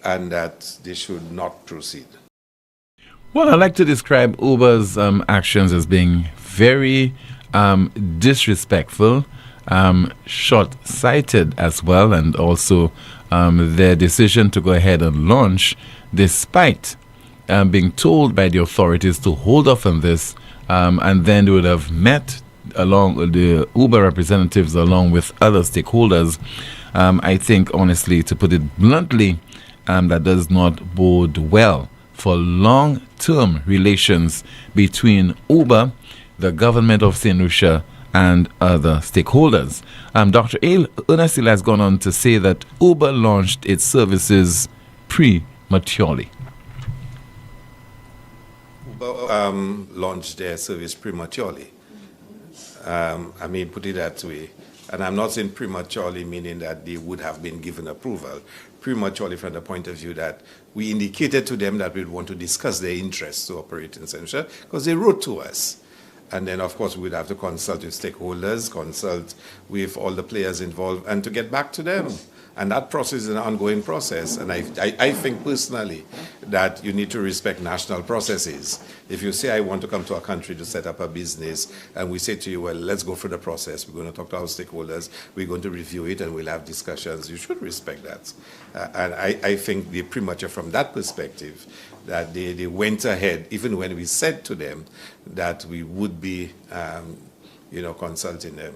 and that they should not proceed. Well, I like to describe Uber's actions as being very disrespectful, short-sighted as well, and also their decision to go ahead and launch despite being told by the authorities to hold off on this, and then they would have met along the Uber representatives along with other stakeholders. I think, honestly, to put it bluntly, that does not bode well for long-term relations between Uber, the government of St. Lucia, and other stakeholders. Dr. Ernestine has gone on to say that Uber launched its services prematurely. Uber launched their service prematurely. Put it that way. And I'm not saying prematurely meaning that they would have been given approval. Prematurely from the point of view that we indicated to them that we'd want to discuss their interests to operate in St. Lucia because they wrote to us. And then, of course, we'd have to consult with stakeholders, consult with all the players involved, and to get back to them. And that process is an ongoing process. And I think personally that you need to respect national processes. If you say, I want to come to a country to set up a business, and we say to you, well, let's go through the process. We're going to talk to our stakeholders. We're going to review it, and we'll have discussions. You should respect that. And I think they're premature from that perspective, that they went ahead, even when we said to them that we would be, consulting them.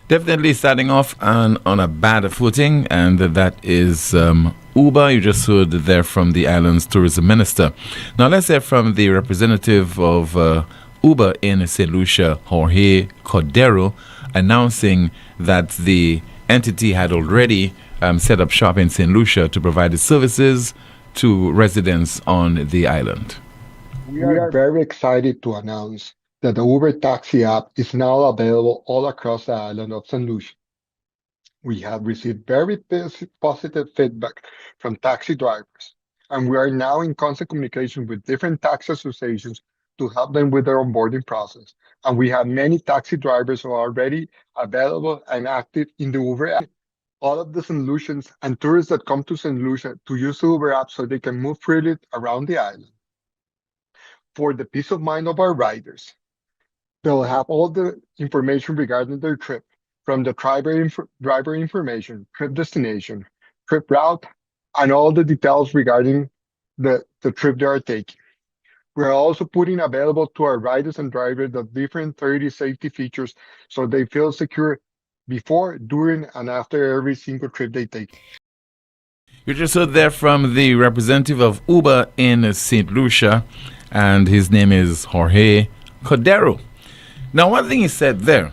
Definitely starting off on a bad footing, and that is Uber. You just heard there from the island's tourism minister. Now let's hear from the representative of Uber in St. Lucia, Jorge Cordero, announcing that the entity had already set up shop in St. Lucia to provide its services to residents on the island. We are very excited to announce that the Uber taxi app is now available all across the island of St. Lucia. We have received very positive feedback from taxi drivers, and we are now in constant communication with different taxi associations to help them with their onboarding process. And we have many taxi drivers who are already available and active in the Uber app. All of the St. Lucians and tourists that come to St. Lucia to use the Uber app so they can move freely around the island. For the peace of mind of our riders, they'll have all the information regarding their trip, from the driver information, trip destination, trip route, and all the details regarding the trip they are taking. We're also putting available to our riders and drivers the different 30 safety features so they feel secure before, during, and after every single trip they take. You just heard there from the representative of Uber in St. Lucia, and his name is Jorge Cordero. Now, one thing he said there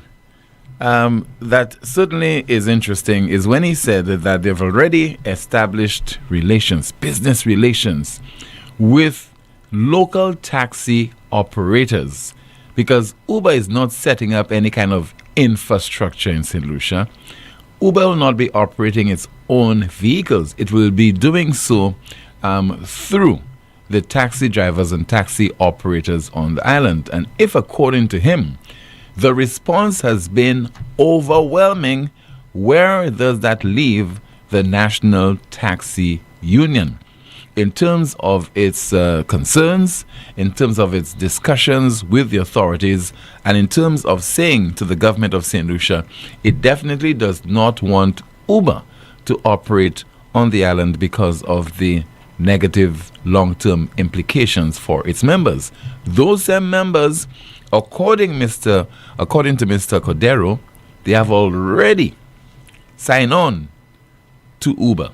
that certainly is interesting is when he said that they've already established relations, business relations, with local taxi operators, because Uber is not setting up any kind of infrastructure in St. Lucia. Uber will not be operating its own vehicles. It will be doing so through the taxi drivers and taxi operators on the island. And if, according to him, the response has been overwhelming, where does that leave the National Taxi Union in terms of its concerns, in terms of its discussions with the authorities, and in terms of saying to the government of St. Lucia, it definitely does not want Uber to operate on the island because of the negative long-term implications for its members. Those same members, according to Mr. Cordero, they have already signed on to Uber.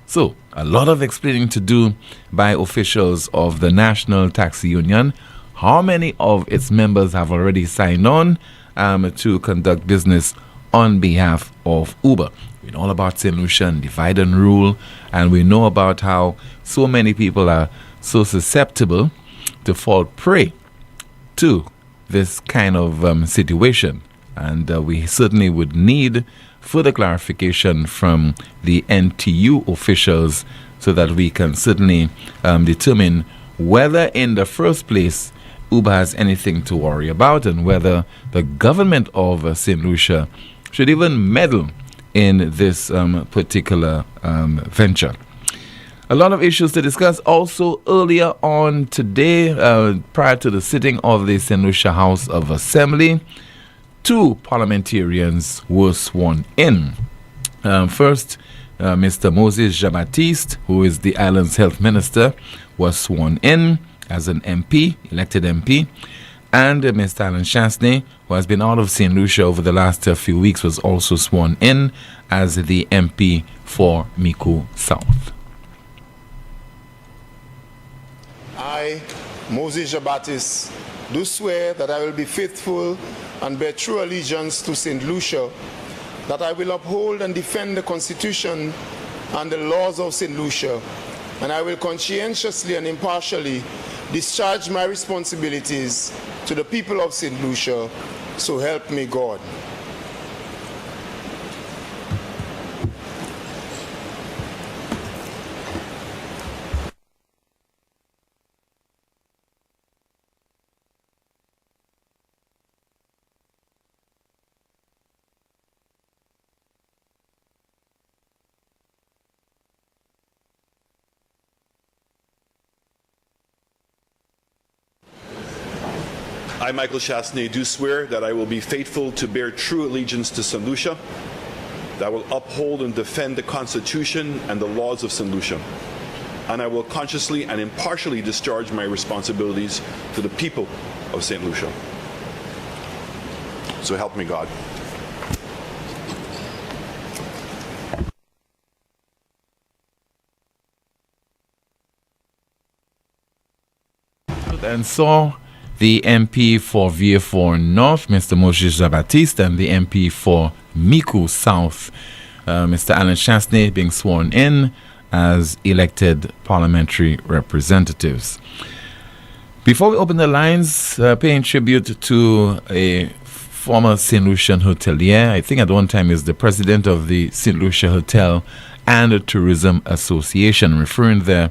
So, a lot of explaining to do by officials of the National Taxi Union. How many of its members have already signed on to conduct business on behalf of Uber? We know all about St. Lucia and divide and rule, and we know about how so many people are so susceptible to fall prey to this kind of situation. And we certainly would need further clarification from the NTU officials so that we can certainly determine whether in the first place Uber has anything to worry about, and whether the government of St. Lucia should even meddle in this particular venture. A lot of issues to discuss. Also, earlier on today, prior to the sitting of the St. Lucia House of Assembly, 2 parliamentarians were sworn in. First, Mr. Moses Jean-Baptiste, who is the island's health minister, was sworn in as an MP, elected MP. And Mr. Alan Chasney, who has been out of St. Lucia over the last few weeks, was also sworn in as the MP for Micoud South. I, Moses Jean-Baptiste, do swear that I will be faithful and bear true allegiance to St. Lucia, that I will uphold and defend the Constitution and the laws of St. Lucia, and I will conscientiously and impartially discharge my responsibilities to the people of St. Lucia, so help me God. I, Michael Chasney, do swear that I will be faithful to bear true allegiance to St. Lucia, that I will uphold and defend the Constitution and the laws of St. Lucia, and I will consciously and impartially discharge my responsibilities to the people of St. Lucia. So help me God. And so the MP for Vieux-Fort North, Mr. Moses Jean-Baptiste, and the MP for Micoud South, Mr. Alan Chasney, being sworn in as elected parliamentary representatives. Before we open the lines, paying tribute to a former St. Lucian hotelier, I think at one time is the president of the St. Lucia Hotel and Tourism Association, referring there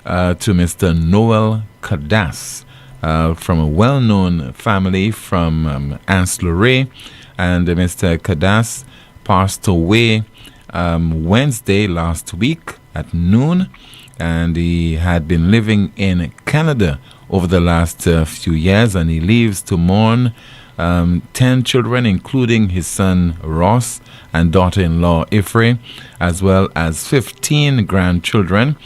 to Mr. Noel Cadas, from a well-known family from Anse-Lorraine, and Mr. Cadas passed away Wednesday last week at noon, and he had been living in Canada over the last few years, and he leaves to mourn 10 children, including his son Ross and daughter-in-law Ifre, as well as 15 grandchildren,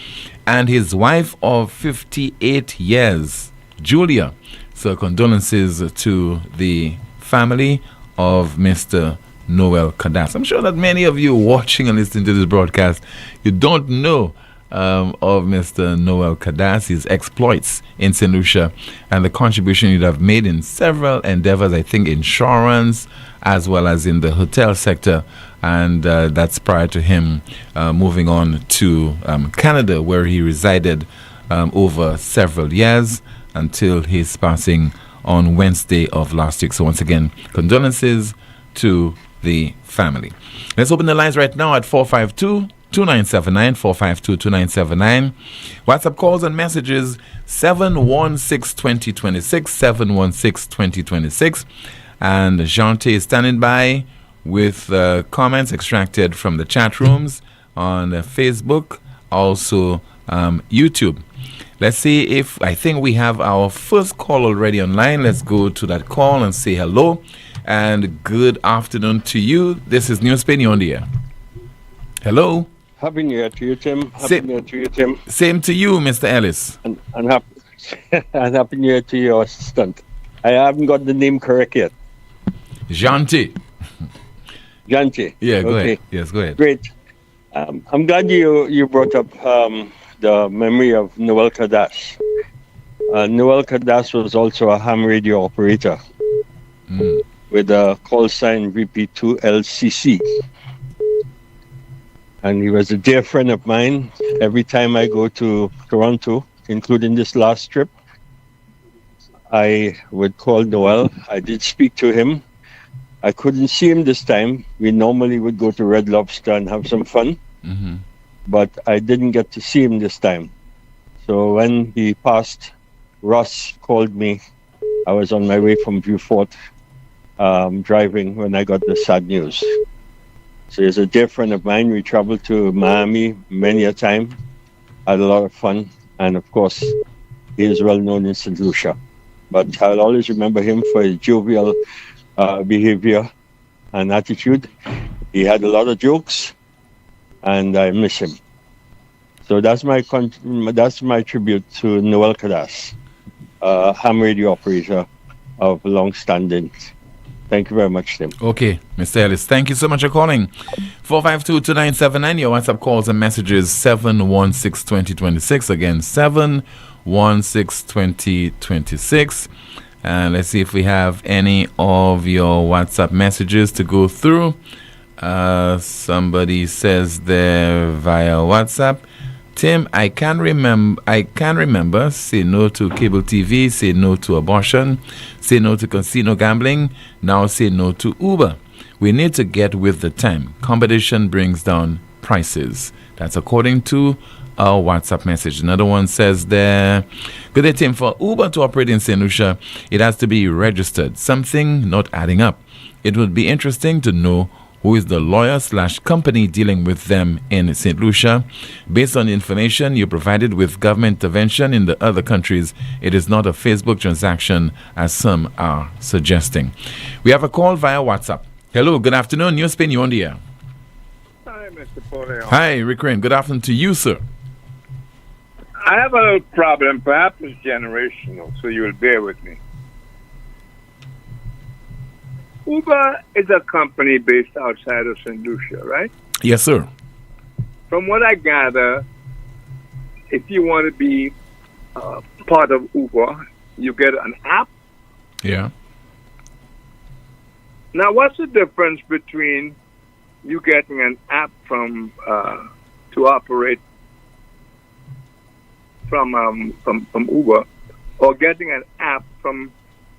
and his wife of 58 years, Julia. So condolences to the family of Mr. Noel Cadas. I'm sure that many of you watching and listening to this broadcast, you don't know of Mr. Noel Cadas, his exploits in St. Lucia, and the contribution he'd have made in several endeavors, I think insurance, as well as in the hotel sector. And that's prior to him moving on to Canada, where he resided over several years until his passing on Wednesday of last week. So once again, condolences to the family. Let's open the lines right now at 452-2979, 452-2979. WhatsApp calls and messages 716-2026, 716-2026. And Jante is standing by with comments extracted from the chat rooms on Facebook, also YouTube. Let's see if, I think we have our first call already online. Let's go to that call and say hello and good afternoon to you. This is NewsSpin, you're on the air. Hello. Happy New Year to you, Tim. Happy New Year to you, Tim. Same to you, Mr. Ellis. And happy, and Happy New Year to your assistant. I haven't got the name correct yet. Jante. Jante. Yeah, go ahead. Yes, go ahead. Great. I'm glad you brought up the memory of Noel Cadas. Noel Cadas was also a ham radio operator with a call sign VP2LCC. And he was a dear friend of mine. Every time I go to Toronto, including this last trip, I would call Noel. I did speak to him. I couldn't see him this time. We normally would go to Red Lobster and have some fun. But I didn't get to see him this time. So when he passed, Ross called me. I was on my way from Vieux-Fort driving when I got the sad news. So he's a dear friend of mine. We traveled to Miami many a time. had a lot of fun, and of course, he is well known in St. Lucia. But I'll always remember him for his jovial behavior and attitude. He had a lot of jokes, and I miss him. So that's my tribute to Noel Cadas, ham radio operator of long standing. Thank you very much, Tim. Okay, Mr. Ellis, thank you so much for calling. 452-2979, your WhatsApp calls and messages 716-2026. Again, 716-2026. And let's see if we have any of your WhatsApp messages to go through. Somebody says there via WhatsApp, Tim, I can remember say no to cable TV, say no to abortion, say no to casino gambling, now say no to Uber. We need to get with the time. Competition brings down prices. That's according to our WhatsApp message. Another one says there, good day, Tim. For Uber to operate in St. Lucia, it has to be registered. Something not adding up. It would be interesting to know who is the lawyer/company dealing with them in St. Lucia. Based on the information you provided with government intervention in the other countries, it is not a Facebook transaction as some are suggesting. We have a call via WhatsApp. Hello, good afternoon. NewsSpin, you on the air. Hi, Mr. Poleon. Hi, Rick Rain. Good afternoon to you, sir. I have a little problem. Perhaps it's generational, so you'll bear with me. Uber is a company based outside of St. Lucia, right? Yes, sir. From what I gather, if you want to be part of Uber, you get an app. Yeah. Now, what's the difference between you getting an app from to operate from Uber, or getting an app from,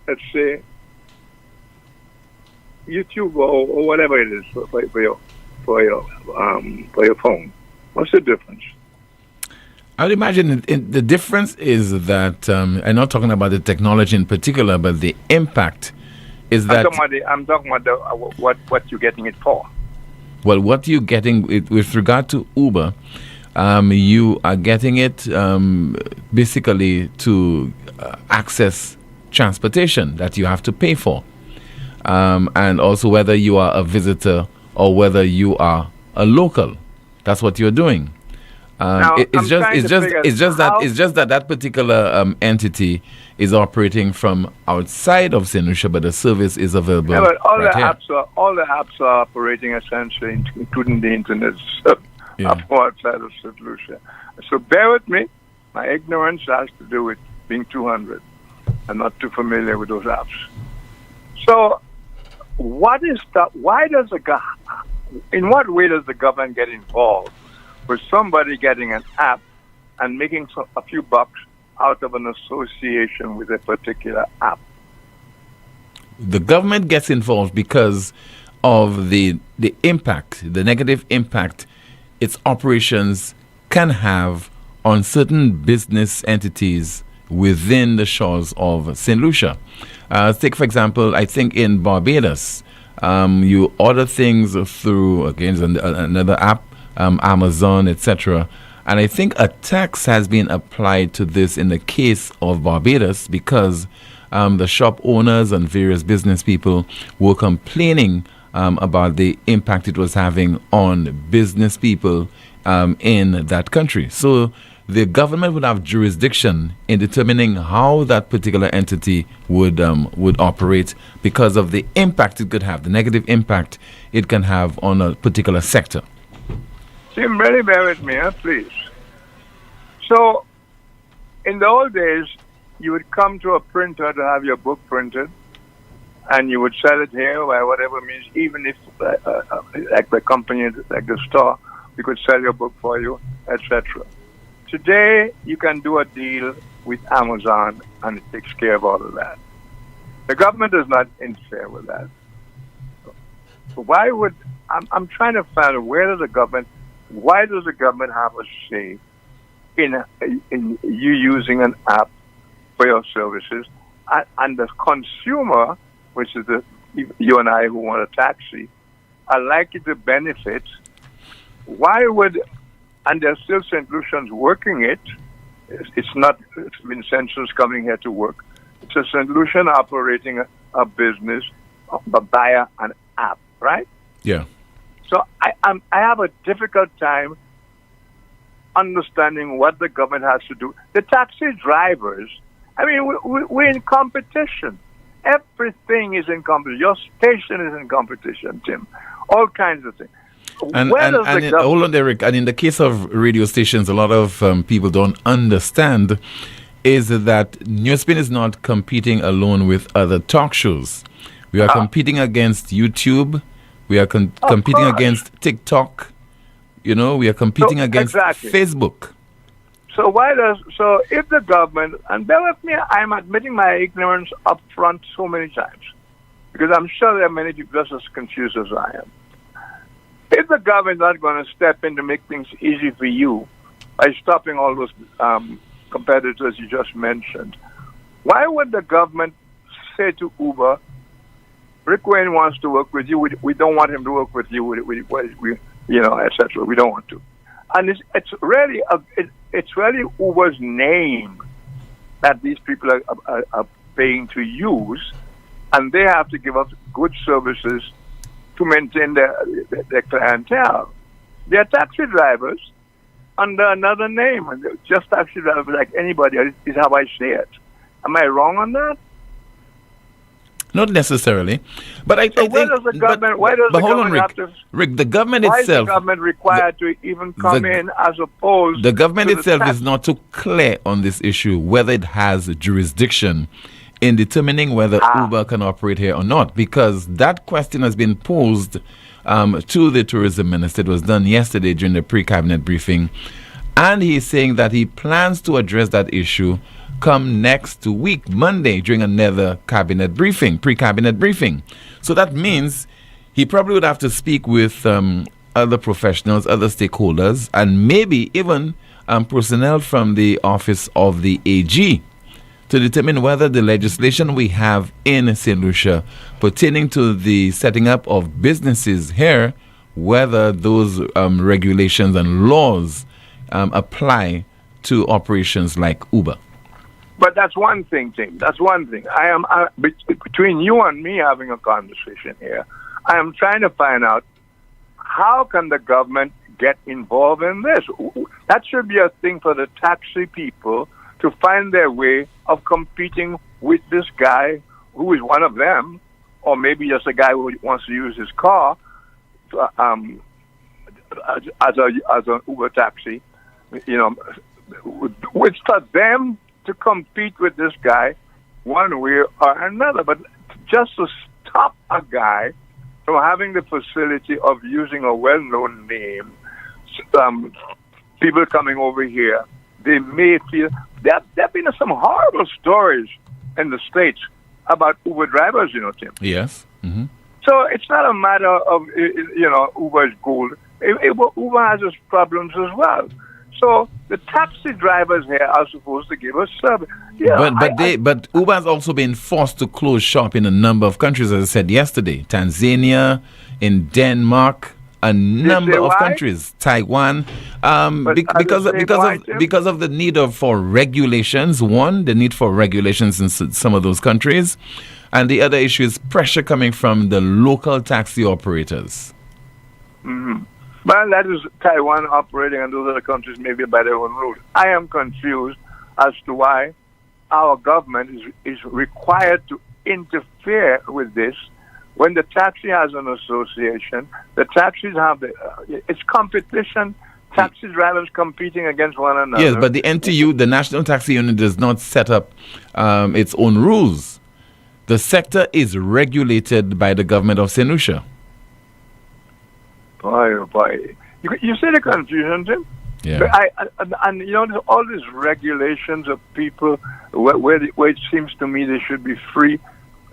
let's say, YouTube or whatever it is for your phone? What's the difference? I would imagine the difference is that I'm not talking about the technology in particular, but the impact is that I'm talking about what you're getting it for. Well, what you're getting with regard to Uber, you are getting it basically to access transportation that you have to pay for. And also whether you are a visitor or whether you are a local. That's what you're doing. It's just that particular entity is operating from outside of St. Lucia, but the service is available. Yeah, but all right the here. apps are operating essentially, including the internet, outside of St. Lucia. So bear with me. My ignorance has to do with being 200. I'm not too familiar with those apps. So, in what way does the government get involved with somebody getting an app and making a few bucks out of an association with a particular app? The government gets involved because of the impact, the negative impact its operations can have on certain business entities within the shores of St. Lucia. Take, for example, I think in Barbados, you order things through, again, another app, Amazon, etc. And I think a tax has been applied to this in the case of Barbados because the shop owners and various business people were complaining about the impact it was having on business people in that country. So the government would have jurisdiction in determining how that particular entity would operate because of the impact it could have, the negative impact it can have on a particular sector. Tim, really bear with me, please. So, in the old days, you would come to a printer to have your book printed, and you would sell it here by whatever means, even if, like the company, like the store, we could sell your book for you, etc. Today, you can do a deal with Amazon, and it takes care of all of that. The government does not interfere with that. So why would I'm trying to find out why does the government have a say in you using an app for your services, and the consumer, which is you and I who want a taxi, are likely to benefit? Why would and there's still St. Lucians working it. It's not Vincentians coming here to work. It's a St. Lucian operating a business via an app, right? Yeah. So I have a difficult time understanding what the government has to do. The taxi drivers, I mean, we're in competition. Everything is in competition. Your station is in competition, Tim. All kinds of things. Hold on, Eric. And in the case of radio stations, a lot of people don't understand is that NewsSpin is not competing alone with other talk shows. We are competing against YouTube. We are competing against TikTok. You know, we are competing against Facebook. So if the government, and bear with me, I'm admitting my ignorance up front so many times, because I'm sure there are many people just as confused as I am. If the government is not going to step in to make things easy for you by stopping all those competitors you just mentioned, why would the government say to Uber, Rick Wayne wants to work with you, we don't want him to work with you, etc. We don't want to. And it's really Uber's name that these people are paying to use, and they have to give up good services to maintain their clientele. They're taxi drivers under another name, and just taxi drivers like anybody else is how I see it. Am I wrong on that? Not necessarily, but I think. Why does the government have to? Rick, the government why itself. Is the government required to even come in as opposed? The government itself is not too clear on this issue whether it has jurisdiction in determining whether Uber can operate here or not, because that question has been posed to the tourism minister. It was done yesterday during the pre-cabinet briefing, and he's saying that he plans to address that issue come next week, Monday, during another cabinet briefing, pre-cabinet briefing. So that means he probably would have to speak with other professionals, other stakeholders, and maybe even personnel from the office of the AG to determine whether the legislation we have in St. Lucia pertaining to the setting up of businesses here, whether those regulations and laws apply to operations like Uber. But that's one thing, Tim. That's one thing. Between you and me having a conversation here, I am trying to find out how can the government get involved in this. That should be a thing for the taxi people to find their way of competing with this guy who is one of them, or maybe just a guy who wants to use his car as an Uber taxi. You know, which for them to compete with this guy one way or another. But just to stop a guy from having the facility of using a well-known name, people coming over here, they may feel... There have been some horrible stories in the States about Uber drivers, Tim. Yes. Mm-hmm. So it's not a matter of, Uber's gold. Uber has its problems as well. So the taxi drivers here are supposed to give us service. Yeah, but Uber has also been forced to close shop in a number of countries, as I said yesterday. Tanzania, in Denmark, a number of countries, Taiwan, because of the need for regulations. One, the need for regulations in some of those countries, and the other issue is pressure coming from the local taxi operators. Mm-hmm. Well, that is Taiwan operating, and those other countries maybe by their own rules. I am confused as to why our government is required to interfere with this when the taxi has an association. The taxis have it's competition. Taxi drivers competing against one another. Yes, but the NTU, the National Taxi Union, does not set up its own rules. The sector is regulated by the government of St. Lucia. Boy. You see the confusion, Tim? Yeah. There's all these regulations of people where it seems to me they should be free.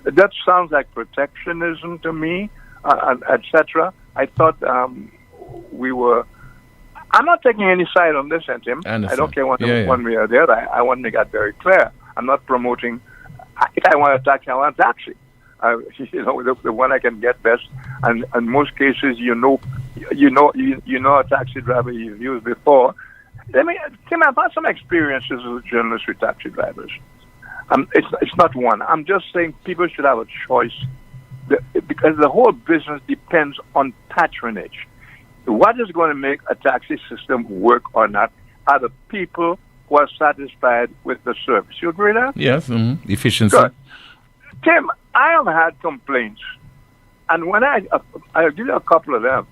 That sounds like protectionism to me, etc. I thought we were... I'm not taking any side on this, Tim. I don't care one way or the other. I want to make that very clear. I'm not promoting... If I want a taxi, I want a taxi. The one I can get best. And in most cases, you know a taxi driver you've used before. Tim, I've had some experiences as a journalist with taxi drivers. It's not one. I'm just saying people should have a choice because the whole business depends on patronage. What is going to make a taxi system work or not are the people who are satisfied with the service. You agree with that? Yes, efficiency. Good. Tim, I have had complaints, and when I'll give you a couple of them,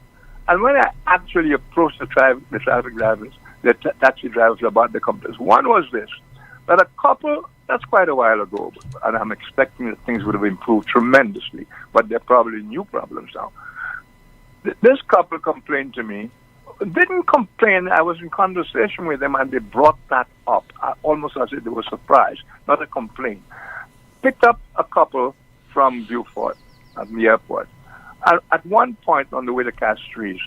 and when I actually approached the traffic drivers, the taxi drivers about the complaints, one was this, that a couple, that's quite a while ago, and I'm expecting that things would have improved tremendously, but they're probably new problems now. This couple complained to me, didn't complain, I was in conversation with them and they brought that up, almost as if they were surprised, not a complaint. Picked up a couple from Beaufort at the airport. At one point on the way to Castries,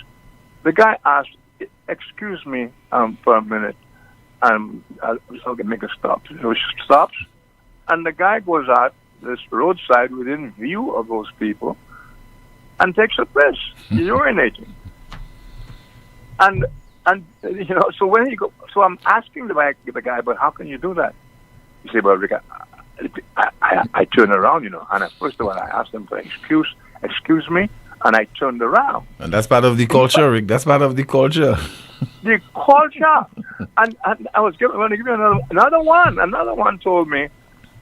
the guy asked, excuse me for a minute, I'll make a stop. So he stops, and the guy goes out this roadside within view of those people and takes a piss, urinating. And so when he so I'm asking the guy, but how can you do that? He said, well, Rick, I turn around, and first of all, I asked him for excuse me, and I turned around. And that's part of the culture, Rick. That's part of the culture. The culture. And I was going to give you another one. Another one told me,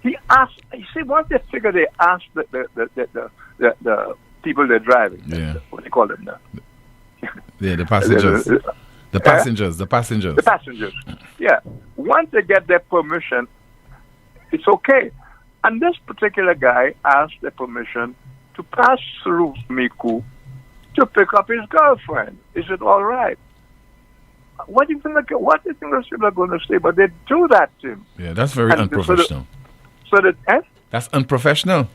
he asked, you see, once they figure they asked the people they're driving, what do you call them now? Yeah, the passengers. The passengers. Yeah. Once they get their permission, it's okay. And this particular guy asked the permission to pass through Miku to pick up his girlfriend. Is it all right? What do you think those people are going to say? But they do that, Tim. Yeah, that's very unprofessional. That's unprofessional.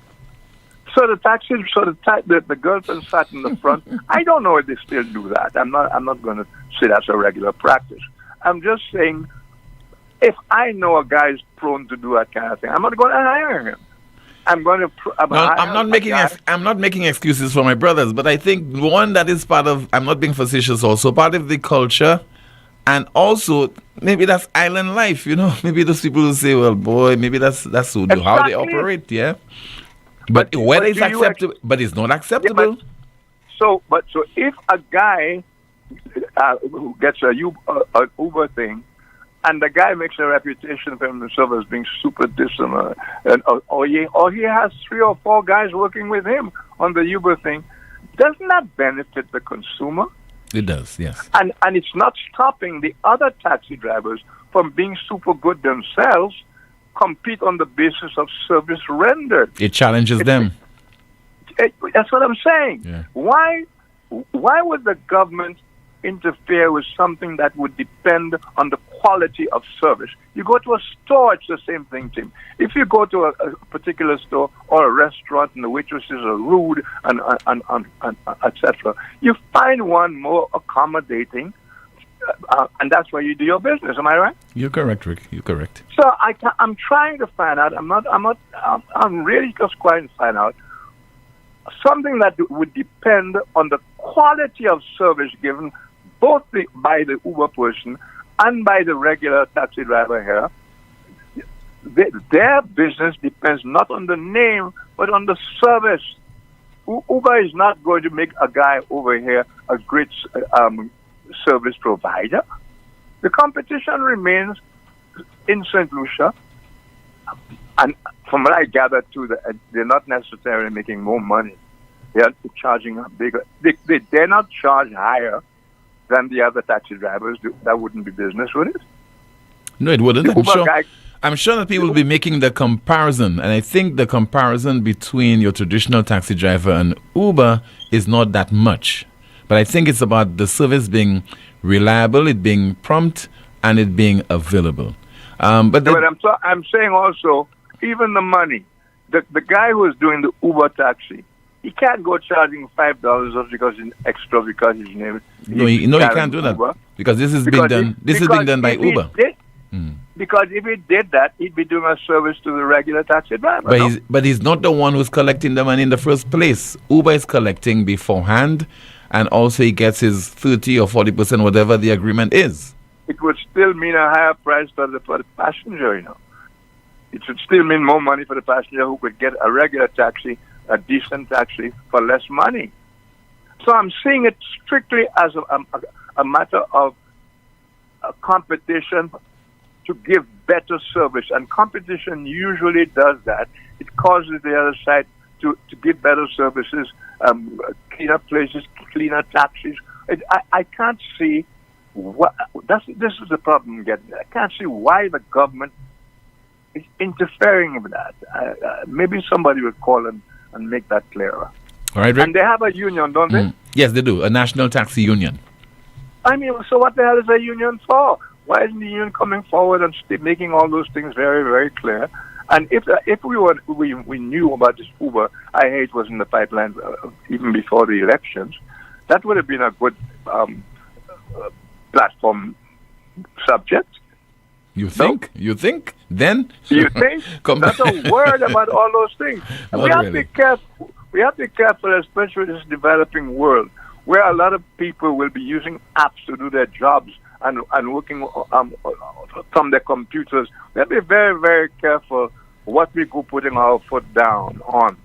So the girlfriend sat in the front. I don't know if they still do that. I'm not going to say that's a regular practice. I'm just saying, if I know a guy is prone to do that kind of thing, I'm not going to hire him. I'm not making excuses for my brothers, but I think one that is part of, I'm not being facetious, also part of the culture, and also maybe that's island life. Maybe those people will say, well, boy, maybe that's how they operate. Yeah. But whether it's acceptable, but it's not acceptable. Yeah, so if a guy who gets an Uber thing, and the guy makes a reputation for himself as being super dissimilar, or he has 3 or 4 guys working with him on the Uber thing, doesn't that benefit the consumer? It does, yes. And it's not stopping the other taxi drivers from being super good themselves, compete on the basis of service rendered. It challenges them. That's what I'm saying. Yeah. Why would the government interfere with something that would depend on the quality of service? You go to a store, it's the same thing, Tim. If you go to a particular store or a restaurant and the waitresses are rude and etc., you find one more accommodating, and that's where you do your business. Am I right? You're correct, Rick. You're correct. So I'm trying to find out. I'm really just trying to find out something that would depend on the quality of service given both by the Uber person and by the regular taxi driver here. Their business depends not on the name, but on the service. Uber is not going to make a guy over here a great service provider. The competition remains in St. Lucia, and from what I gather too, they're not necessarily making more money. They're charging a bigger. They dare not charge higher than the other taxi drivers do. That wouldn't be business, would it? No, it wouldn't. I'm sure that people will be making the comparison, and I think the comparison between your traditional taxi driver and Uber is not that much. But I think it's about the service being reliable, it being prompt, and it being available. But I'm saying also, even the money. The guy who is doing the Uber taxi, he can't go charging $5 just because he's extra because his name. He can't do that because this is being done. This is being done by Uber. Because if he did that, he'd be doing a service to the regular taxi driver. But he's not the one who's collecting the money in the first place. Uber is collecting beforehand, and also he gets his 30 or 40%, whatever the agreement is. It would still mean a higher price for the passenger, It would still mean more money for the passenger who could get a regular taxi, a decent taxi, for less money. So I'm seeing it strictly as a matter of a competition to give better service. And competition usually does that. It causes the other side to give better services, cleaner places, cleaner taxis. I can't see this is the problem I'm getting. I can't see why the government is interfering with that. Maybe somebody would call and make that clearer. All right, Rick. And they have a union, don't they? Yes, they do. A national taxi union. I mean, so what the hell is a union for? Why isn't the union coming forward and making all those things very, very clear? And if we knew about this Uber, I hate it was in the pipeline even before the elections, that would have been a good platform subject. You think? No? You think? Then? You think? That's a word about all those things. And we have to be careful. We have to be careful, especially in this developing world, where a lot of people will be using apps to do their jobs and working from their computers. We have to be very, very careful what we go putting our foot down on.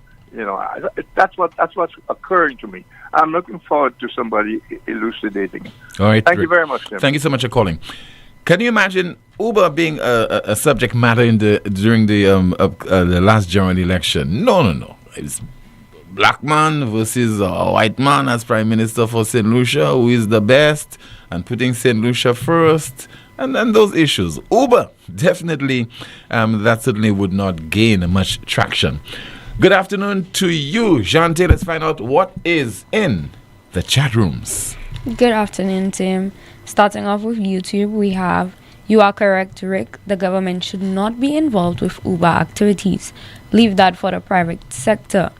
That's what's occurring to me. I'm looking forward to somebody elucidating it. All right. Thank you very much, Tim. Thank you so much for calling. Can you imagine Uber being a subject matter during the last general election? No. It's black man versus a white man as Prime Minister for St. Lucia, who is the best, and putting St. Lucia first, and those issues. Uber, definitely, that certainly would not gain much traction. Good afternoon to you, Jean-T. Let's find out what is in the chat rooms. Good afternoon, Tim. Starting off with YouTube, we have, you are correct, Rick. The government should not be involved with Uber activities. Leave that for the private sector.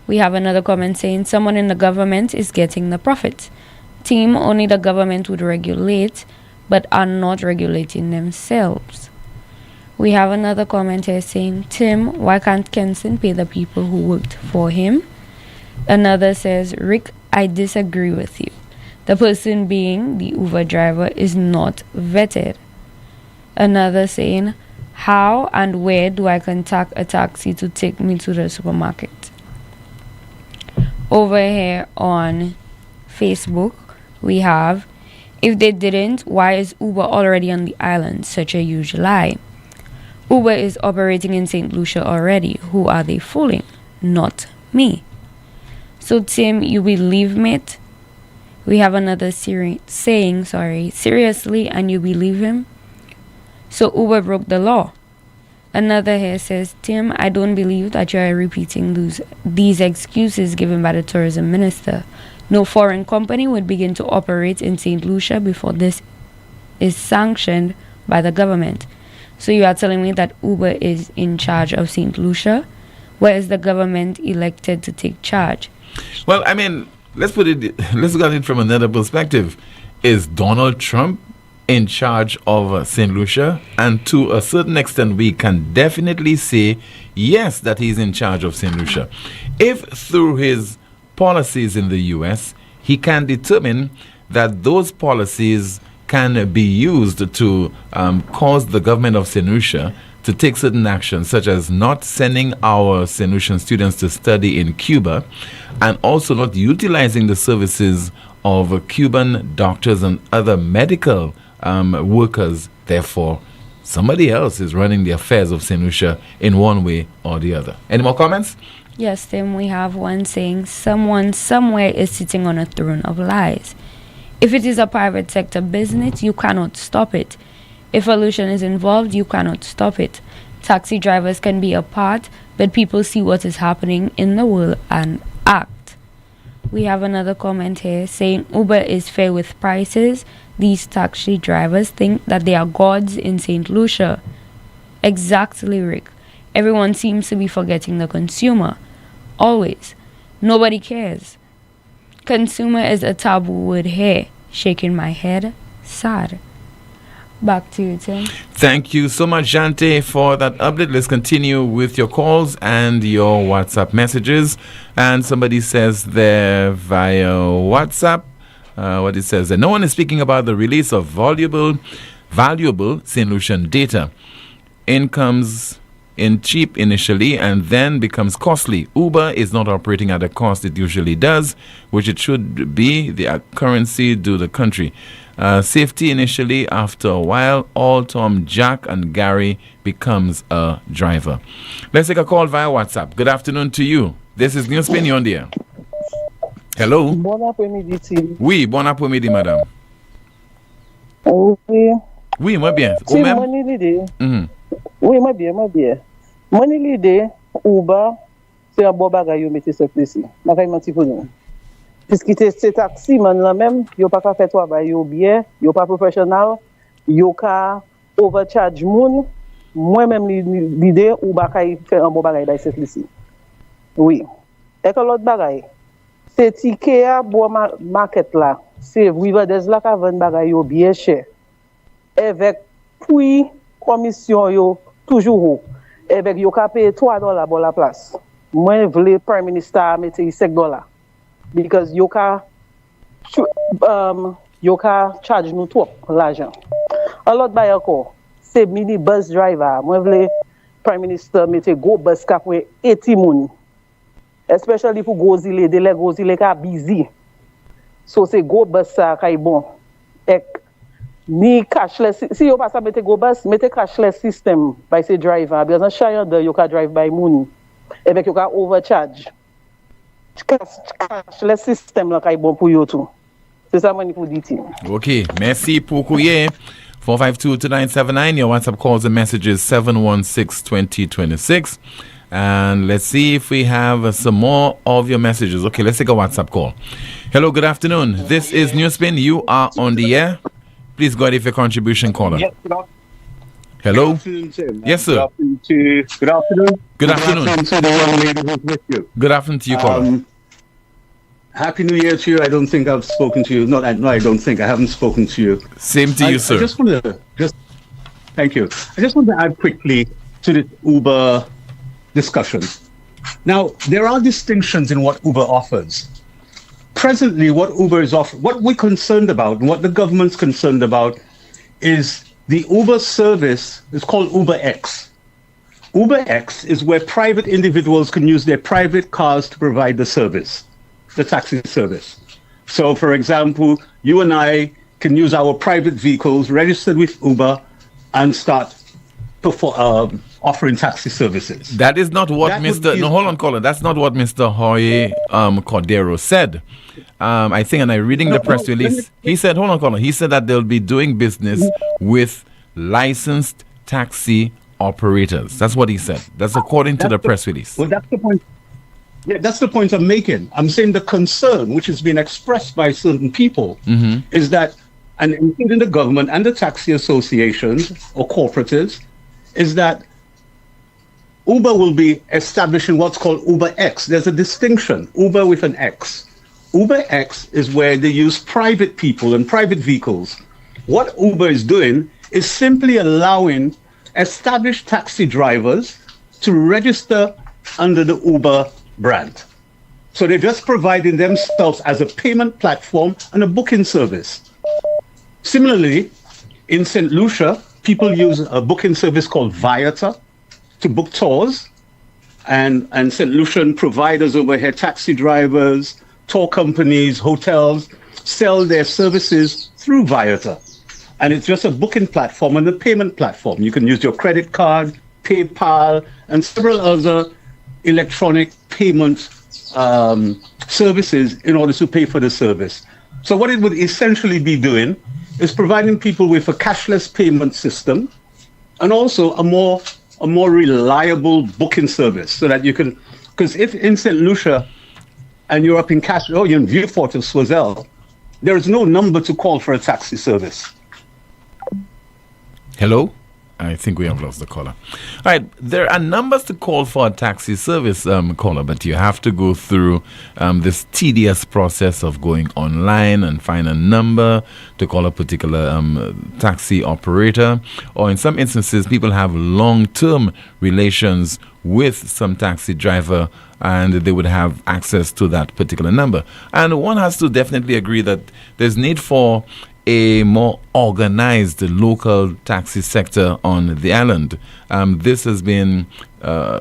We have another comment saying, someone in the government is getting the profit. Team, only the government would regulate, but are not regulating themselves. We have another comment here saying, Tim, why can't Kenson pay the people who worked for him? Another says, Rick, I disagree with you. The person being the Uber driver is not vetted. Another saying, how and where do I contact a taxi to take me to the supermarket? Over here on Facebook, we have, if they didn't, why is Uber already on the island? Such a huge lie. Uber is operating in St. Lucia already. Who are they fooling? Not me. So Tim, you believe me? We have another saying, seriously, and you believe him? So Uber broke the law. Another here says, Tim, I don't believe that you are repeating these excuses given by the tourism minister. No foreign company would begin to operate in St. Lucia before this is sanctioned by the government. So you are telling me that Uber is in charge of St. Lucia? Where is the government elected to take charge? Well, I mean, let's look at it from another perspective. Is Donald Trump in charge of St. Lucia? And to a certain extent, we can definitely say, yes, that he's in charge of St. Lucia. If through his policies in the U.S., he can determine that those policies can be used to cause the government of St. Lucia to take certain actions, such as not sending our St. Lucian students to study in Cuba, and also not utilizing the services of Cuban doctors and other medical workers. Therefore, somebody else is running the affairs of St. Lucia in one way or the other. Any more comments? Yes, Tim, we have one saying, someone somewhere is sitting on a throne of lies. If it is a private sector business, you cannot stop it. If pollution is involved, you cannot stop it. Taxi drivers can be a part, but people see what is happening in the world and act. We have another comment here saying Uber is fair with prices. These taxi drivers think that they are gods in St. Lucia. Exactly, Rick. Everyone seems to be forgetting the consumer. Always. Nobody cares. Consumer is a taboo word here. Shaking my head. Sad. Back to you, Tim. Thank you so much, Jante, for that update. Let's continue with your calls and your WhatsApp messages. And somebody says there via WhatsApp, what it says, that no one is speaking about the release of valuable St. Lucian data. Incomes in cheap initially and then becomes costly. Uber is not operating at the cost it usually does, which it should be. The currency do the country. Safety initially, after a while, all Tom, Jack, and Gary becomes a driver. Let's take a call via WhatsApp. Good afternoon to you. This is NewsSpin, you're on the air. Hello? Bon après-midi, Tim. Oui, bon après-midi, madame. Oui. Oui, moi bien. Ou Tim, même? moi, l'idée. Mhm. Oui, moi bien. Moi, l'idée, Uber, c'est un bon bagage, yo mette ce ici. Ma fait menti pour nous. Puisque c'est taxi, man, là même, yo pas fait travail, yo bien, yo pas professionnel, yo ka overcharge moun. Moi-même, l'idée, Uber ka fait un bon bagage dans cette ici. Oui. Et que l'autre bagage, c'est ticket à bon market là. C'est Riverdez là qui vend bagay yo bien cher. Avec puis commission yo toujours haut. Avec yo ka payer $3 pour la place. Moi vle Prime Minister mette $5 because yo ka charge nous trop l'argent. Alors ba encore, c'est mini bus driver. Moi vle Prime Minister mette go bus ka pour 80 moun. Especially pour gozile, de les gozile ka busy. So c'est go bus ça kay bon. Ek ni cashless. Si yo pas ça mette go bus, mette cashless system by say driver. Because on de yo ka drive by money. Avec yo ka overcharge. Cashless system là kay bon pour yo tout. C'est ça moi pour dire. Okay, merci pour courrier. 452-2979. Your WhatsApp calls and messages 716-2026. And let's see if we have some more of your messages. Okay, let's take a WhatsApp call. Hello, good afternoon. This is NewsSpin. You are on the air. Please go ahead with your contribution, caller. Yes, Hello? Good afternoon, Tim. Yes, sir. Good afternoon. Good afternoon. Good afternoon to the young lady who's with you. Good afternoon to you, caller. Happy New Year to you. I don't think I've spoken to you. No, I don't think. I haven't spoken to you. Same to you, sir. I just want to thank you. I just want to add quickly to the Uber discussion. Now, there are distinctions in what Uber offers. Presently, what Uber is offering, what we're concerned about, and what the government's concerned about, is the Uber service is called UberX. UberX is where private individuals can use their private cars to provide the service, the taxi service. So, for example, you and I can use our private vehicles registered with Uber and start offering taxi services. That is not what hold on, caller. That's not what Mr. Jorge Cordero said. I think, and I'm reading the press release. He said, hold on, caller. He said that they'll be doing business with licensed taxi operators. That's what he said. That's according to the press release. Well, that's the point. Yeah, that's the point I'm making. I'm saying the concern, which has been expressed by certain people, is that, and including the government and the taxi associations or cooperatives, is that Uber will be establishing what's called UberX. There's a distinction, Uber with an X. UberX is where they use private people and private vehicles. What Uber is doing is simply allowing established taxi drivers to register under the Uber brand. So they're just providing themselves as a payment platform and a booking service. Similarly, in St. Lucia, people use a booking service called Viator to book tours, and St. Lucian providers over here, taxi drivers, tour companies, hotels, sell their services through Viator. And it's just a booking platform and a payment platform. You can use your credit card, PayPal, and several other electronic payment services in order to pay for the service. So what it would essentially be doing is providing people with a cashless payment system and also a more reliable booking service, so that you can, because if in St. Lucia and you're up in you're in Vieux-Fort or Soisel, there is no number to call for a taxi service. Hello? I think we have lost the caller. All right, there are numbers to call for a taxi service, caller, but you have to go through this tedious process of going online and find a number to call a particular taxi operator. Or in some instances, people have long-term relations with some taxi driver and they would have access to that particular number. And one has to definitely agree that there's need for a more organized local taxi sector on the island. This has been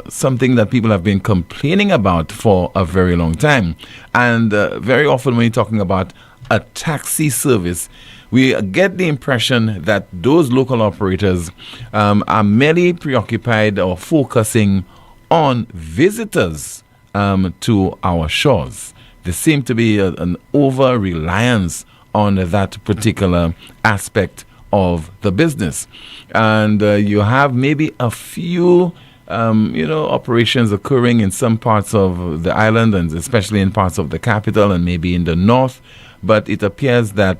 something that people have been complaining about for a very long time. And very often when you're talking about a taxi service, we get the impression that those local operators are merely preoccupied or focusing on visitors to our shores. There seems to be an over-reliance on that particular aspect of the business. And you have maybe a few operations occurring in some parts of the island, and especially in parts of the capital and maybe in the north. But it appears that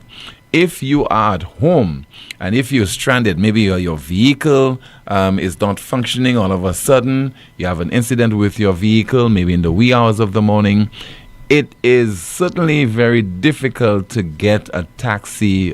if you are at home and if you're stranded, maybe your vehicle is not functioning all of a sudden, you have an incident with your vehicle, maybe in the wee hours of the morning, it is certainly very difficult to get a taxi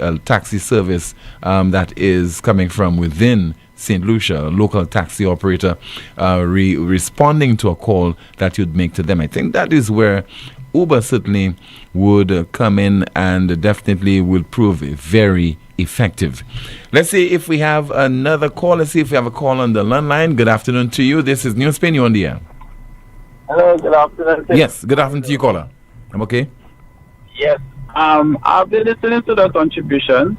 service that is coming from within St. Lucia, a local taxi operator responding to a call that you'd make to them. I think that is where Uber certainly would come in and definitely would prove very effective. Let's see if we have another call. Let's see if we have a call on the landline. Good afternoon to you. This is NewsSpin. You're on the air. Hello, good afternoon. Yes, good afternoon to you, caller. I'm okay? Yes. I've been listening to the contributions.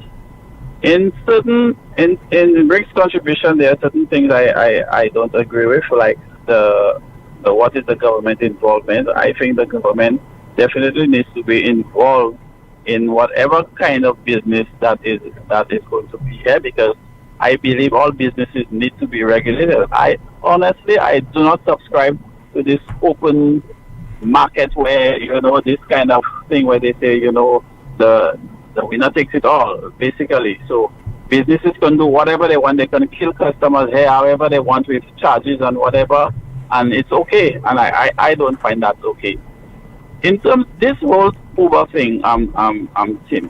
In Rick's contribution, there are certain things I don't agree with, like the what is the government involvement. I think the government definitely needs to be involved in whatever kind of business that is going to be here, because I believe all businesses need to be regulated. I do not subscribe to this open market where, this kind of thing where they say, the winner takes it all, basically. So businesses can do whatever they want. They can kill customers here however they want with charges and whatever, and it's okay. And I don't find that okay. In terms this whole Uber thing, Tim,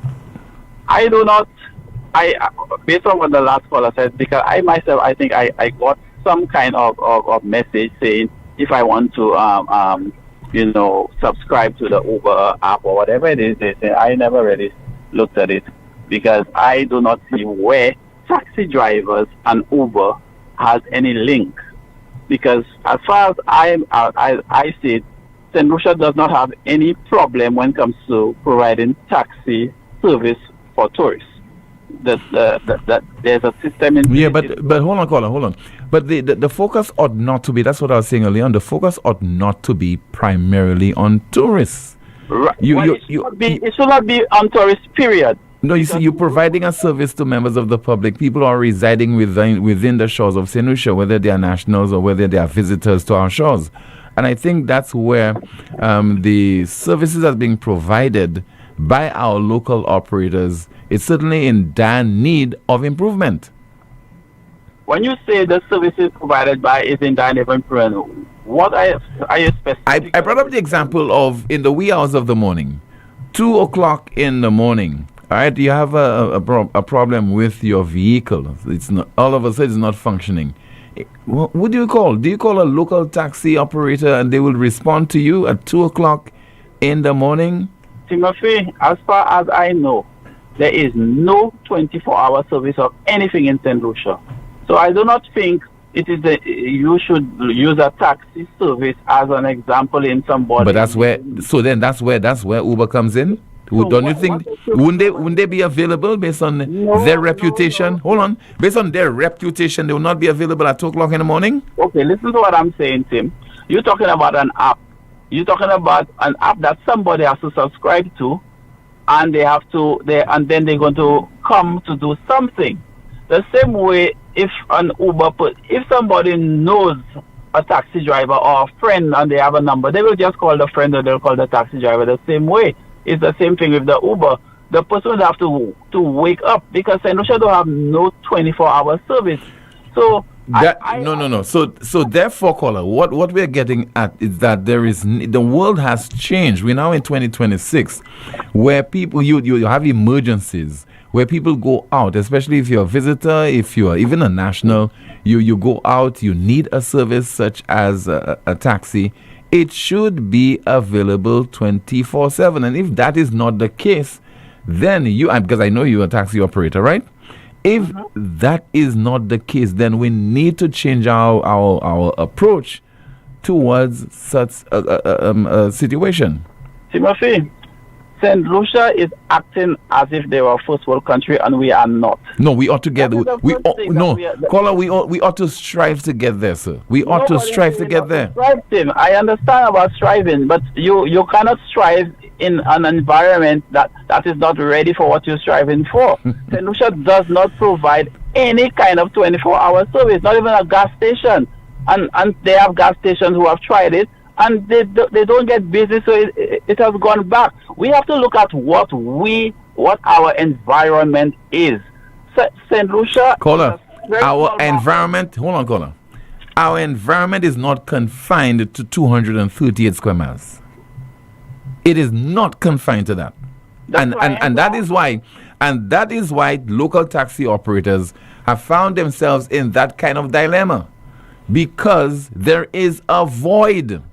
based on what the last caller said, because I myself, I think I got some kind of message saying if I want to, subscribe to the Uber app or whatever it is, they say, I never really looked at it because I do not see where taxi drivers and Uber has any link. Because as far as I see it, St. Lucia does not have any problem when it comes to providing taxi service for tourists. That there's a system in. Yeah, but hold on, caller, hold on. But the focus ought not to be. That's what I was saying earlier on. The focus ought not to be primarily on tourists. Right. It should not be on tourists. Period. No, you see, you're providing a service to members of the public. People are residing within the shores of St. Lucia, whether they are nationals or whether they are visitors to our shores. And I think that's where the services are being provided by our local operators. It's certainly in dire need of improvement. When you say the services provided by is in dire need of improvement, what are you specific? I brought up the example of in the wee hours of the morning, 2 o'clock in the morning. All right, you have a problem with your vehicle. It's not, all of a sudden it's not functioning. What do you call? Do you call a local taxi operator and they will respond to you at 2 o'clock in the morning? Timothy, as far as I know, there is no 24-hour service of anything in St. Lucia. So I do not think it is you should use a taxi service as an example in somebody. But that's where Uber comes in. So don't you think wouldn't they be available based on their reputation? Hold on, based on their reputation, they will not be available at 2 o'clock in the morning. Okay, listen to what I'm saying, Tim. You're talking about an app. You're talking about an app that somebody has to subscribe to, and then they're going to come to do something. The same way, if somebody knows a taxi driver or a friend and they have a number, they will just call the friend or they'll call the taxi driver the same way. It's the same thing with the Uber. The person would have to wake up because St. Lucia don't have no 24-hour service. So no. So therefore, caller, what we're getting at is that the world has changed. We're now in 2026, where people you have emergencies where people go out, especially if you're a visitor, if you're even a national, you go out, you need a service such as a taxi. It should be available 24/7, and if that is not the case, then because I know you're a taxi operator, right? If that is not the case, then we need to change our approach towards such a situation. Timothy, St. Lucia is acting as if they were a first world country, and we are not. No, we ought to get caller. We ought to strive to get there, sir. We ought to strive to get there. I understand about striving, but you cannot strive in an environment that is not ready for what you're striving for. St. Lucia does not provide any kind of 24-hour service, not even a gas station. And they have gas stations who have tried it, and they don't get busy, so it has gone back. We have to look at what our environment is. St. Lucia... Caller, our environment... Hold on, caller. Our environment is not confined to 238 square miles. It is not confined to that. And that is why local taxi operators have found themselves in that kind of dilemma, because there is a void.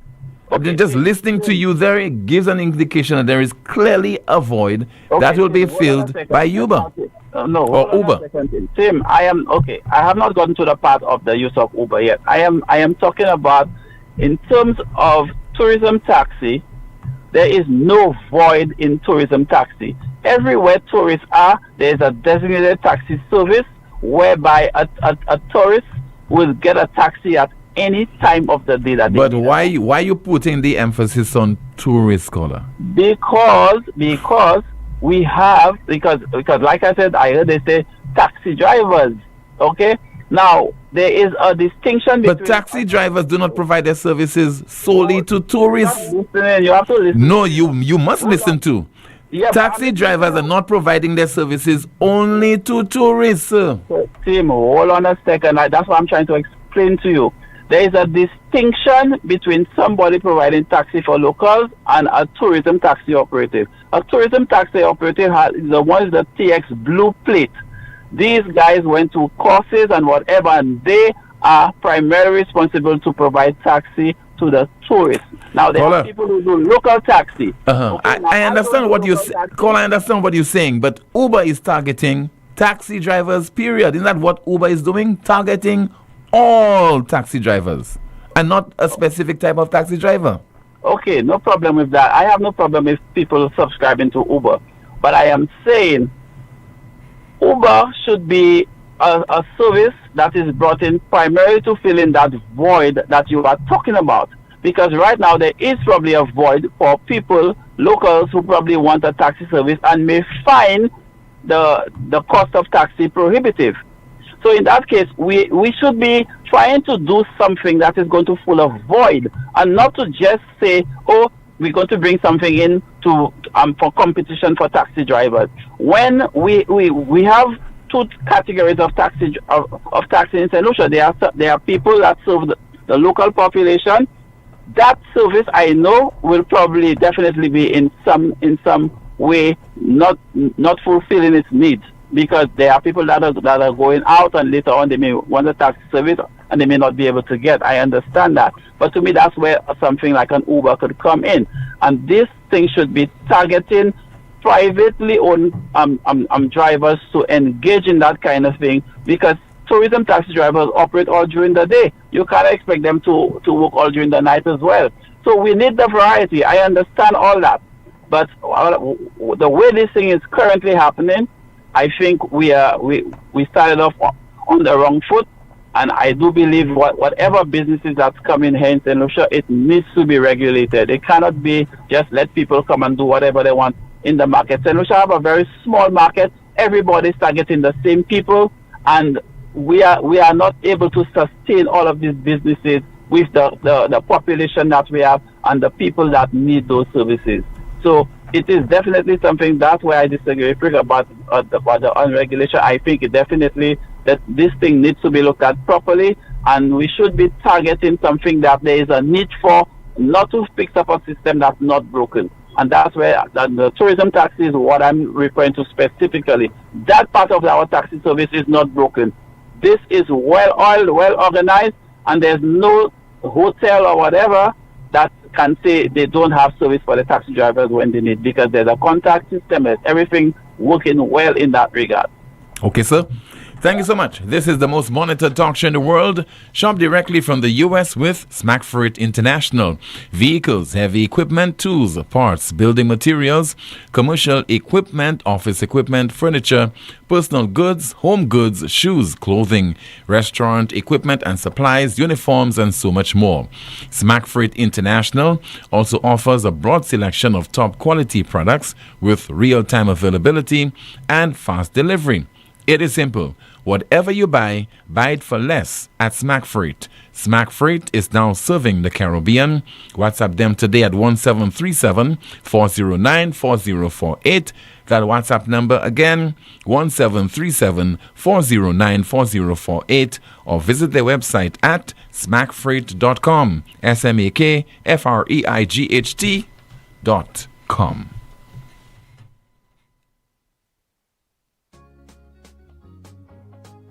Just listening to you there, it gives an indication that there is clearly a void that will be filled by Uber. Or Uber. Tim, I have not gotten to the part of the use of Uber yet. I am talking about in terms of tourism taxi. There is no void in tourism taxi. Everywhere tourists are, there is a designated taxi service whereby a tourist will get a taxi at any time of the day that they But why you putting the emphasis on tourist, caller? Because we have because like I said, I heard they say taxi drivers. Okay? Now there is a distinction between... But taxi drivers do not provide their services solely to tourists. You have to listen. No, you must listen to. Yeah, taxi drivers are not providing their services only to tourists. Tim, hold on a second. That's what I'm trying to explain to you. There is a distinction between somebody providing taxi for locals and a tourism taxi operative. A tourism taxi operative is the one with the TX blue plate. These guys went to courses and whatever, and they are primarily responsible to provide taxi to the tourists. Now, there are people who do local taxi. I understand what I understand what you're saying, but Uber is targeting taxi drivers, period. Isn't that what Uber is doing? Targeting all taxi drivers and not a specific type of taxi driver. Okay, no problem with that. I have no problem with people subscribing to Uber. But I am saying Uber should be a service that is brought in primarily to fill in that void that you are talking about. Because right now there is probably a void for people, locals who probably want a taxi service and may find the cost of taxi prohibitive. So in that case, we should be trying to do something that is going to fill a void, and not to just say, oh, we're going to bring something in to for competition for taxi drivers. When we have two categories of taxi in St. Lucia. There are people that serve the local population. That service, I know, will probably definitely be in some way not fulfilling its needs, because there are people that are going out, and later on they may want a taxi service and they may not be able to get. I understand that, but to me that's where something like an Uber could come in, and this thing should be targeting privately owned drivers to engage in that kind of thing, because tourism taxi drivers operate all during the day. You can't expect them to work all during the night as well. So we need the variety. I understand all that, but the way this thing is currently happening, I think we started off on the wrong foot, and I do believe whatever businesses that's coming here in St. Lucia, it needs to be regulated. It cannot be just let people come and do whatever they want in the market. St. Lucia have a very small market. Everybody's targeting the same people, and we are not able to sustain all of these businesses with the population that we have and the people that need those services. So it is definitely something that's where I disagree with Rick about the unregulation. I think it definitely that this thing needs to be looked at properly, and we should be targeting something that there is a need for, not to fix up a system that's not broken. And that's where the tourism taxi is what I'm referring to specifically. That part of our taxi service is not broken. This is well-oiled, well-organized, and there's no hotel or whatever that can say they don't have service for the taxi drivers when they need, because there's a contact system, there's everything working well in that regard. Okay, sir. Thank you so much. This is the most monitored talk show in the world. Shop directly from the U.S. with Smack Freight International. Vehicles, heavy equipment, tools, parts, building materials, commercial equipment, office equipment, furniture, personal goods, home goods, shoes, clothing, restaurant equipment and supplies, uniforms, and so much more. Smack Freight International also offers a broad selection of top quality products with real-time availability and fast delivery. It is simple. Whatever you buy it for less at Smack Freight. Smack Freight is now serving the Caribbean. WhatsApp them today at 1737-409-4048. That WhatsApp number again, 1737-409-4048. Or visit their website at smackfreight.com. SMAKFREIGHT.com.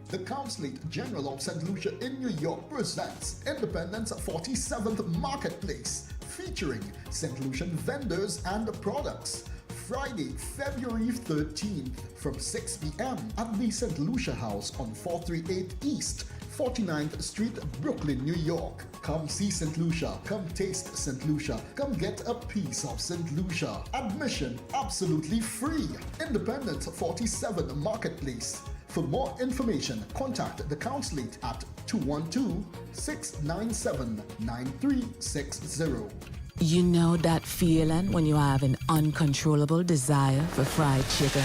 The Consulate General of St. Lucia in New York presents Independence 47th Marketplace, featuring St. Lucian vendors and products. Friday, February 13th from 6 p.m. at the St. Lucia House on 438 East, 49th Street, Brooklyn, New York. Come see St. Lucia, come taste St. Lucia, come get a piece of St. Lucia. Admission absolutely free. Independence 47 Marketplace. For more information, contact the Consulate at 212-697-9360. You know that feeling when you have an uncontrollable desire for fried chicken?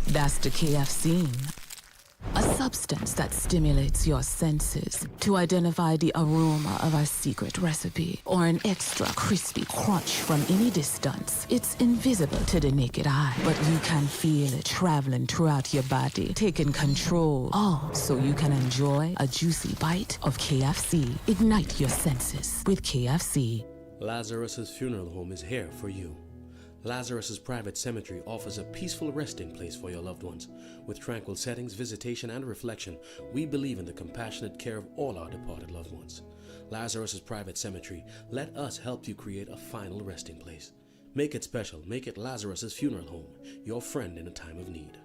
That's the KFC. A substance that stimulates your senses to identify the aroma of our secret recipe or an extra crispy crunch from any distance. It's invisible to the naked eye, but you can feel it traveling throughout your body, taking control. All so you can enjoy a juicy bite of KFC. Ignite your senses with KFC. Lazarus's Funeral Home is here for you. Lazarus's Private Cemetery offers a peaceful resting place for your loved ones. With tranquil settings, visitation, and reflection, we believe in the compassionate care of all our departed loved ones. Lazarus's Private Cemetery, let us help you create a final resting place. Make it special. Make it Lazarus's Funeral Home, your friend in a time of need.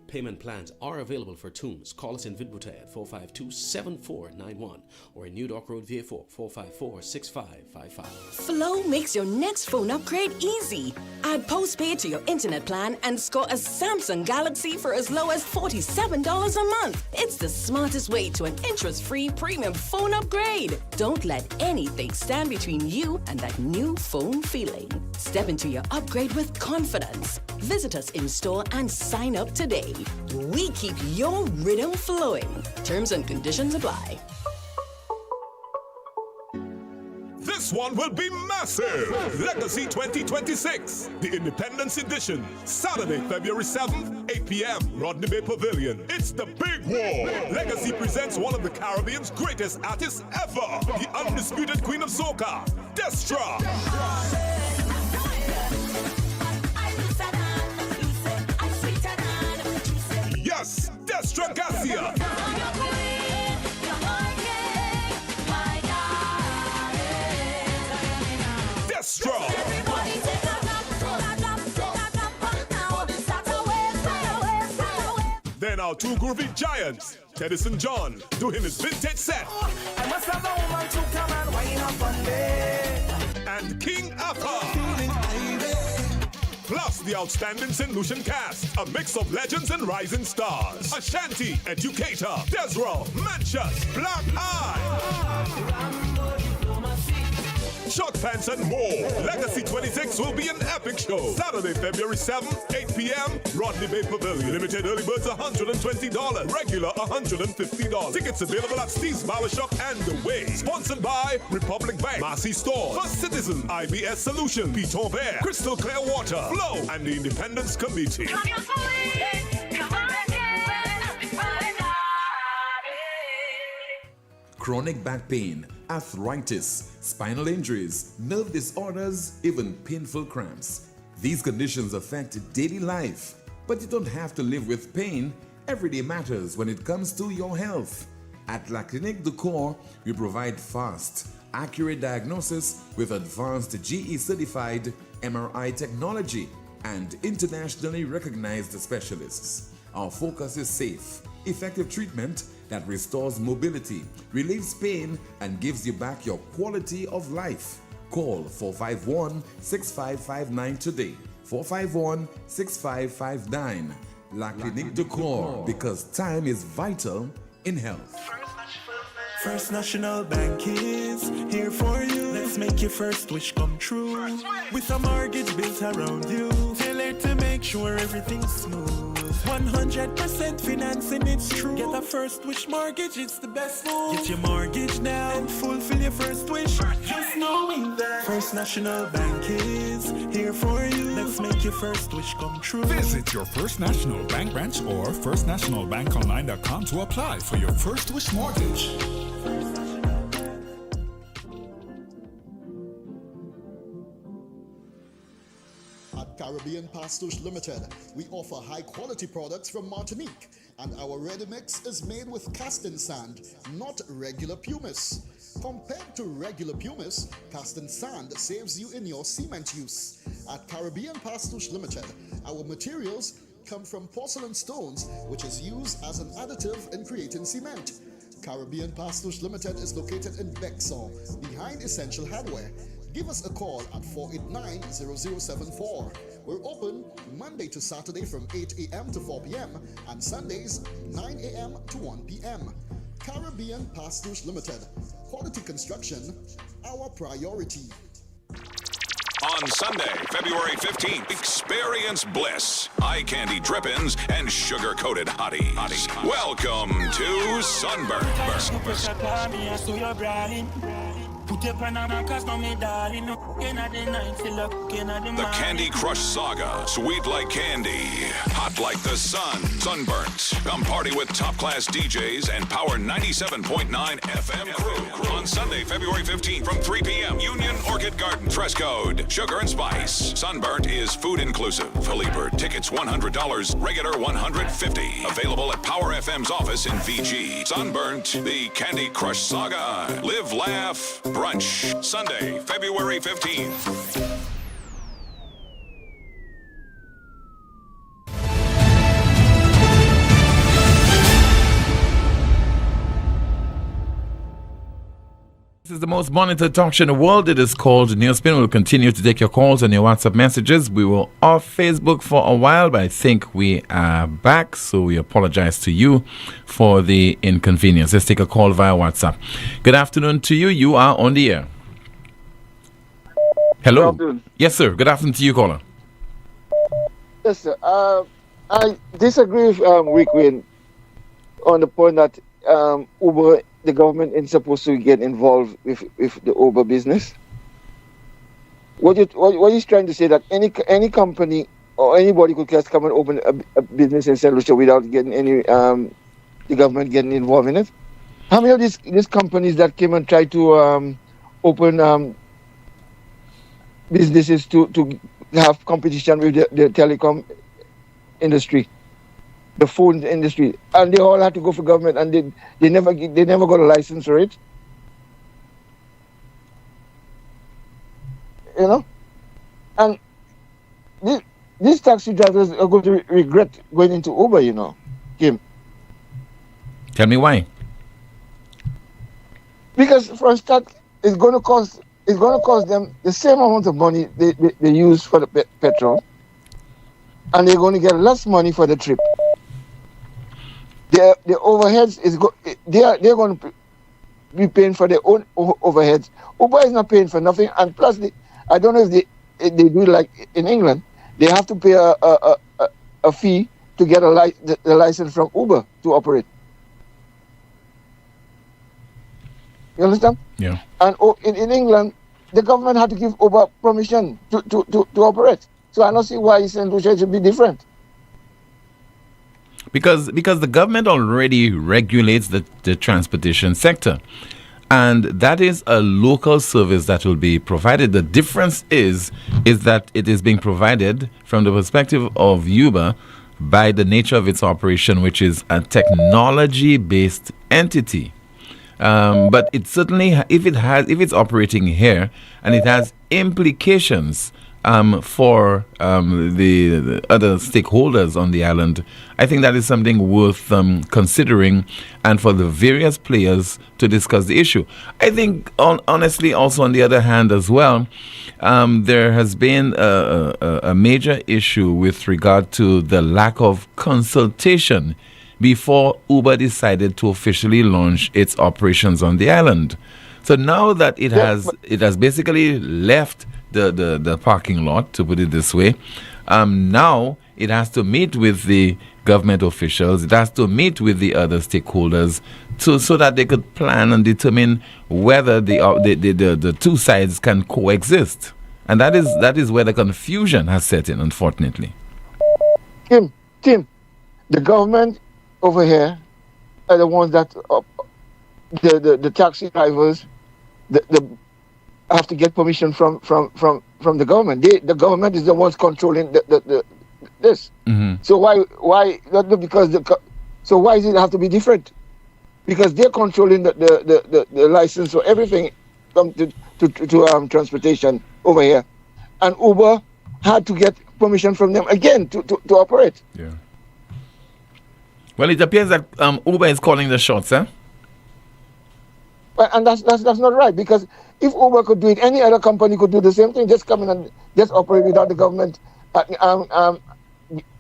Payment plans are available for tombs. Call us in Vidbuta at 452-7491 or in New Dock Road, VA4, 454-6555. Flow makes your next phone upgrade easy. Add postpaid to your internet plan and score a Samsung Galaxy for as low as $47 a month. It's the smartest way to an interest-free premium phone upgrade. Don't let anything stand between you and that new phone feeling. Step into your upgrade with confidence. Visit us in store and sign up today. We keep your rhythm flowing. Terms and conditions apply. This one will be massive! Legacy 2026, the Independence Edition, Saturday, February 7th, 8 p.m., Rodney Bay Pavilion. It's the big war! Legacy presents one of the Caribbean's greatest artists ever, the undisputed Queen of Soca, Destra. Yes, Destra Garcia. Destra. Then our two groovy giants, Teddyson John, doing his vintage set. And King Alpha. Plus the outstanding St. Lucian cast, a mix of legends and rising stars. Ashanti, Educator, Desro, Manchus, Black Eye, Short Pants and more. Legacy 26 will be an epic show. Saturday, February 7th, 8 p.m., Rodney Bay Pavilion. Limited early birds $120, regular $150. Tickets available at Steve's Barbershop and The Way. Sponsored by Republic Bank, Massey Stores, First Citizen, IBS Solutions, Piton Vert, Crystal Clear Water, Flow, and the Independence Committee. chronic back pain, arthritis, spinal injuries, nerve disorders, even painful cramps. These conditions affect daily life, but you don't have to live with pain. Every day matters when it comes to your health. At La Clinique du Corps, we provide fast, accurate diagnosis with advanced GE-certified MRI technology and internationally recognized specialists. Our focus is safe, effective treatment that restores mobility, relieves pain, and gives you back your quality of life. Call 451-6559 today. 451-6559. La Clinique du Corps, because time is vital in health. First National Bank is here for you. Let's make your first wish come true. With a mortgage built around you, tailored to make sure everything's smooth. 100% financing, it's true. Get a first wish mortgage, it's the best move. Get your mortgage now and fulfill your first wish. Just knowing that First National Bank is here for you. Let's make your first wish come true. Visit your First National Bank branch or firstnationalbankonline.com to apply for your first wish mortgage. At Caribbean Pastuche Limited, we offer high-quality products from Martinique, and our ready mix is made with casting sand, not regular pumice. Compared to regular pumice, casting sand saves you in your cement use. At Caribbean Pastuche Limited, our materials come from porcelain stones, which is used as an additive in creating cement. Caribbean Pastuche Limited is located in Bexar, behind Essential Hardware. Give us a call at 489-0074. We're open Monday to Saturday from 8 a.m. to 4 p.m. and Sundays 9 a.m. to 1 p.m. Caribbean Pastuche Limited. Quality construction, our priority. On Sunday, February 15th, experience bliss, eye candy drippings, and sugar-coated hotties. Welcome to Sunburn. The Candy Crush Saga. Sweet like candy, hot like the sun. Sunburnt. Come party with top-class DJs and Power 97.9 FM crew. On Sunday, February 15th from 3 p.m. Union Orchid Garden. Dress code, sugar and spice. Sunburnt is food inclusive. Early bird tickets $100, regular $150. Available at Power FM's office in VG. Sunburnt, the Candy Crush Saga. Live, laugh, brunch. Sunday, February 15th. This is the most monitored talk show in the world. It is called NewsSpin. We'll continue to take your calls and your WhatsApp messages. We were off Facebook for a while, but I think we are back, so we apologize to you for the inconvenience. Let's take a call via WhatsApp. Good afternoon to you. You are on the air. Hello. Good afternoon. Yes, sir. Good afternoon to you, caller. Yes, sir. I disagree with Rick Wayne on the point that Uber, the government isn't supposed to get involved with the Uber business. What he's trying to say that any company or anybody could just come and open a business in St. Lucia without getting any the government getting involved in it. How many of these companies that came and tried to open businesses to have competition with the telecom industry, the phone industry, and they all had to go for government, and they never got a license for it. You know, and these taxi drivers are going to regret going into Uber. You know, Kim. Tell me why. Because for a start, it's going to cost them the same amount of money they use for the petrol, and they're going to get less money for the trip. The overheads they're going to be paying for their own overheads. Uber is not paying for nothing, and plus I don't know if they do like in England. They have to pay a fee to get the license from Uber to operate. You understand? Yeah. And in England, the government had to give Uber permission to operate. So I don't see why St. Lucia should be different. Because the government already regulates the transportation sector. And that is a local service that will be provided. The difference is that it is being provided from the perspective of Uber by the nature of its operation, which is a technology-based entity. But it certainly, if it's operating here and it has implications for the other stakeholders on the island, I think that is something worth considering, and for the various players to discuss the issue. I think, honestly, also on the other hand as well, there has been a major issue with regard to the lack of consultation before Uber decided to officially launch its operations on the island. So now that it has basically left the parking lot, to put it this way, now it has to meet with the government officials, it has to meet with the other stakeholders so that they could plan and determine whether the two sides can coexist. And that is where the confusion has set in, unfortunately. Tim, the government over here are the ones that the taxi drivers the have to get permission from the government. The government is the ones controlling this. Mm-hmm. So why not because so why does it have to be different? Because they're controlling the license for everything come to transportation over here, and Uber had to get permission from them again to operate. Yeah. Well, it appears that Uber is calling the shots, eh? And that's not right, because if Uber could do it, any other company could do the same thing. Just come in and just operate without the government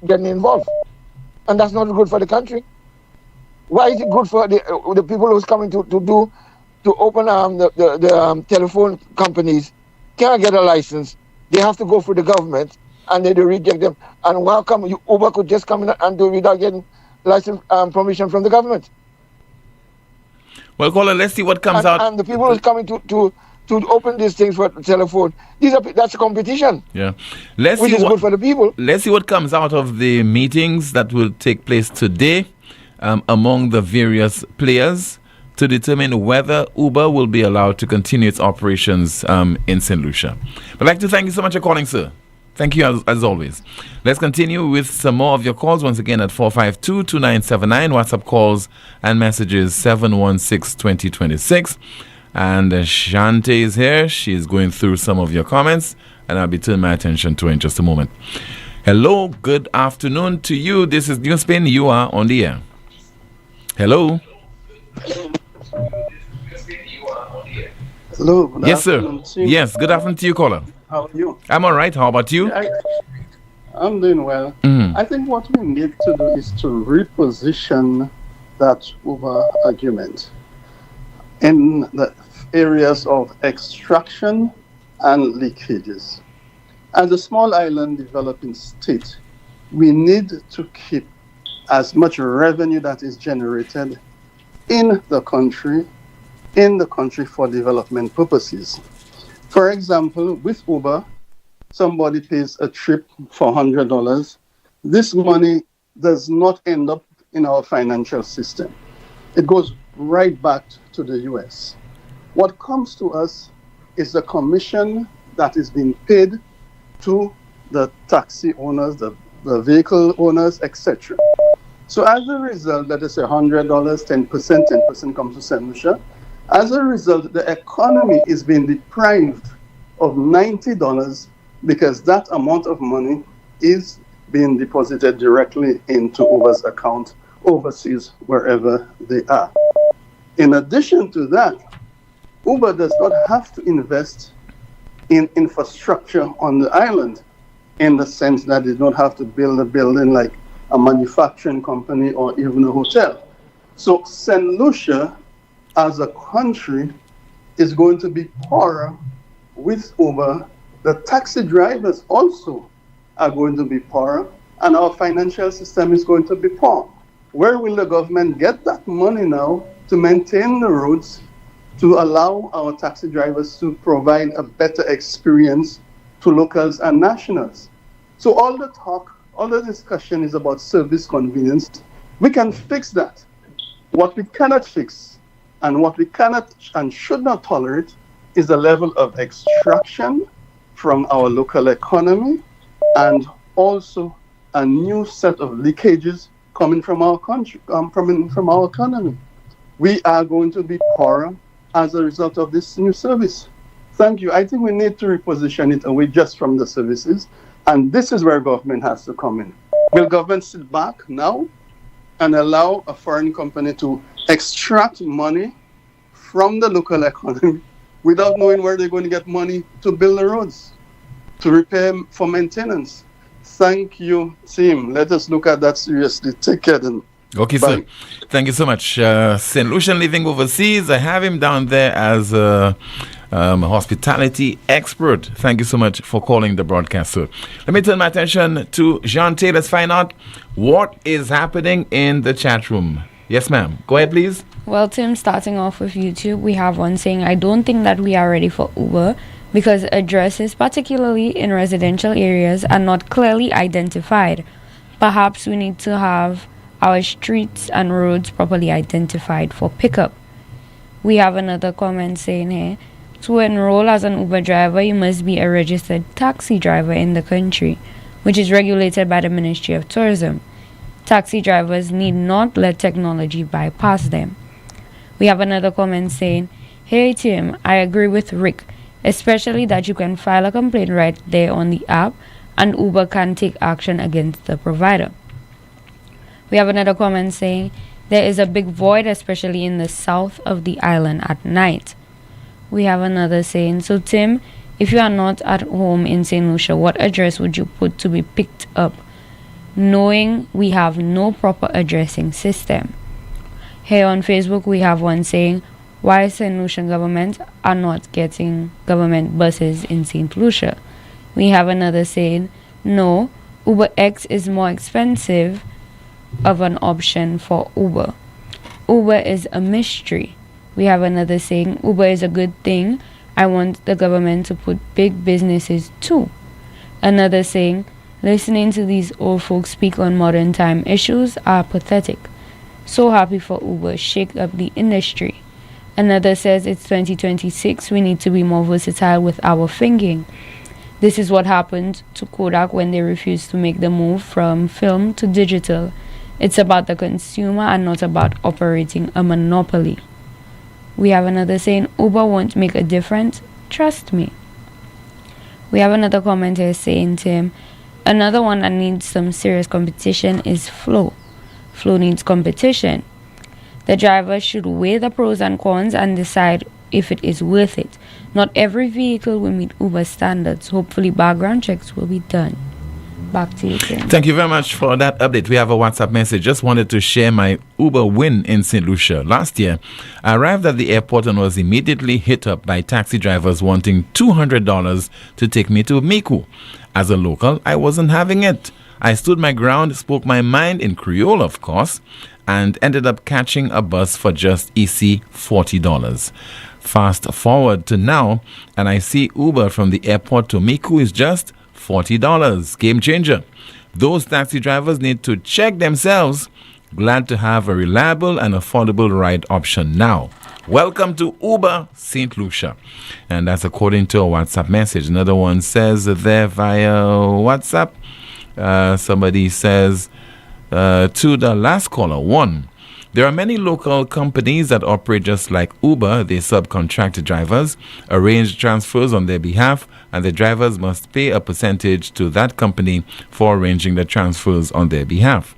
getting involved, and that's not good for the country. Why is it good for the people who's coming to open the telephone companies can't get a license? They have to go through the government, and they reject them. And how come Uber could just come in and do it without getting license permission from the government? Well, caller, let's see what comes out. And the people who's coming to open these things for telephone, that's a competition. Yeah, which is good for the people. Let's see what comes out of the meetings that will take place today among the various players to determine whether Uber will be allowed to continue its operations in St. Lucia. I'd like to thank you so much for calling, sir. Thank you, as always. Let's continue with some more of your calls. Once again, at 452-2979. WhatsApp calls and messages 716-2026. And Shante is here. She's going through some of your comments, and I'll be turning my attention to her in just a moment. Hello, good afternoon to you. This is NewsSpin. You are on the air. Hello. Hello. Yes, sir. Yes, good afternoon to you, caller. How are you? I'm all right. How about you? I'm doing well. Mm-hmm. I think what we need to do is to reposition that Uber argument in the areas of extraction and leakages. As a small island developing state, we need to keep as much revenue that is generated in the country for development purposes. For example, with Uber, somebody pays a trip for $100. This money does not end up in our financial system. It goes right back to the US. What comes to us is the commission that is being paid to the taxi owners, the vehicle owners, etc. So as a result, let us say $100, 10% comes to St. Lucia. As a result, the economy is being deprived of $90 because that amount of money is being deposited directly into Uber's account overseas, wherever they are. In addition to that, Uber does not have to invest in infrastructure on the island, in the sense that they don't have to build a building like a manufacturing company or even a hotel. So St. Lucia, as a country, is going to be poorer with Uber. The taxi drivers also are going to be poorer, and our financial system is going to be poor. Where will the government get that money now to maintain the roads, to allow our taxi drivers to provide a better experience to locals and nationals? So all the talk, all the discussion is about service convenience. We can fix that. What we cannot fix And what we cannot and should not tolerate is the level of extraction from our local economy, and also a new set of leakages coming from our country, from our economy. We are going to be poorer as a result of this new service. Thank you. I think we need to reposition it away just from the services, and this is where government has to come in. Will government sit back now and allow a foreign company to extract money from the local economy without knowing where they're going to get money to build the roads, to repair, for maintenance? Thank you, team. Let us look at that seriously. Take care then. Okay, Bye. sir. Thank you so much. St. Lucian living overseas. I have him down there as a hospitality expert. Thank you so much for calling the broadcast, sir. Let me turn my attention to Jean Tay. Let's find out what is happening in the chat room. Yes, ma'am. Go ahead, please. Well, Tim, starting off with YouTube, we have one saying, I don't think that we are ready for Uber because addresses, particularly in residential areas, are not clearly identified. Perhaps we need to have our streets and roads properly identified for pickup. We have another comment saying here, to enroll as an Uber driver, you must be a registered taxi driver in the country, which is regulated by the Ministry of Tourism. Taxi drivers need not let technology bypass them. We have another comment saying, hey Tim, I agree with Rick, especially that you can file a complaint right there on the app and Uber can take action against the provider. We have another comment saying, there is a big void, especially in the south of the island at night. We have another saying, so Tim, if you are not at home in St. Lucia, what address would you put to be picked up, knowing we have no proper addressing system? Here on Facebook, we have one saying, why St. Lucian government are not getting government buses in St. Lucia? We have another saying, no, Uber X is more expensive of an option for Uber. Uber is a mystery. We have another saying, Uber is a good thing. I want the government to put big businesses too. Another saying, listening to these old folks speak on modern time issues are pathetic. So happy for Uber, shake up the industry. Another says it's 2026, we need to be more versatile with our thinking. This is what happened to Kodak when they refused to make the move from film to digital. It's about the consumer and not about operating a monopoly. We have another saying, Uber won't make a difference, trust me. We have another comment here saying, Tim, another one that needs some serious competition is Flow. Flow needs competition. The driver should weigh the pros and cons and decide if it is worth it. Not every vehicle will meet Uber standards. Hopefully background checks will be done. Back to you, Tim. Thank you very much for that update. We have a WhatsApp message. Just wanted to share my Uber win in St. Lucia. Last year, I arrived at the airport and was immediately hit up by taxi drivers wanting $200 to take me to Miku. As a local, I wasn't having it. I stood my ground, spoke my mind in Creole, of course, and ended up catching a bus for just easy $40. Fast forward to now, and I see Uber from the airport to Miku is just $40. Game changer. Those taxi drivers need to check themselves. Glad to have a reliable and affordable ride option now. Welcome to Uber St. Lucia. And that's according to a WhatsApp message. Another one says there via WhatsApp. Somebody says to the last caller, one, there are many local companies that operate just like Uber. They subcontract drivers, arrange transfers on their behalf, and the drivers must pay a percentage to that company for arranging the transfers on their behalf.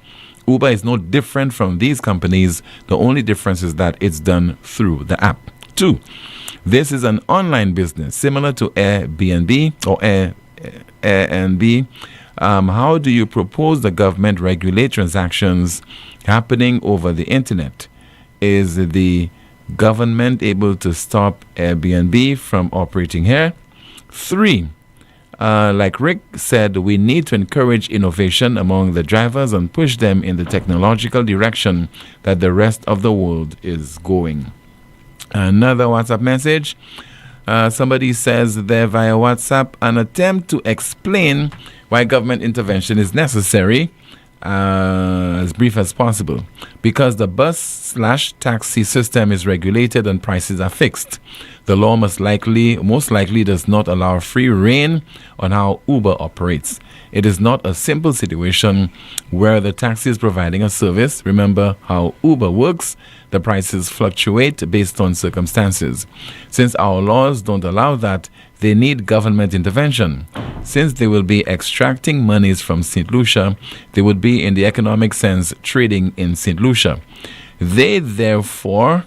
Uber is no different from these companies. The only difference is that it's done through the app. 2, this is an online business similar to Airbnb or Airbnb. How do you propose the government regulate transactions happening over the internet? Is the government able to stop Airbnb from operating here? 3, like Rick said, we need to encourage innovation among the drivers and push them in the technological direction that the rest of the world is going. Another WhatsApp message. Somebody says there via WhatsApp, an attempt to explain why government intervention is necessary as brief as possible, because the bus/taxi system is regulated and prices are fixed. The law most likely does not allow free rein on how Uber operates. It is not a simple situation where the taxi is providing a service. Remember how Uber works. The prices fluctuate based on circumstances. Since our laws don't allow that, they need government intervention. Since they will be extracting monies from St. Lucia, they would be, in the economic sense, trading in St. Lucia. They, therefore,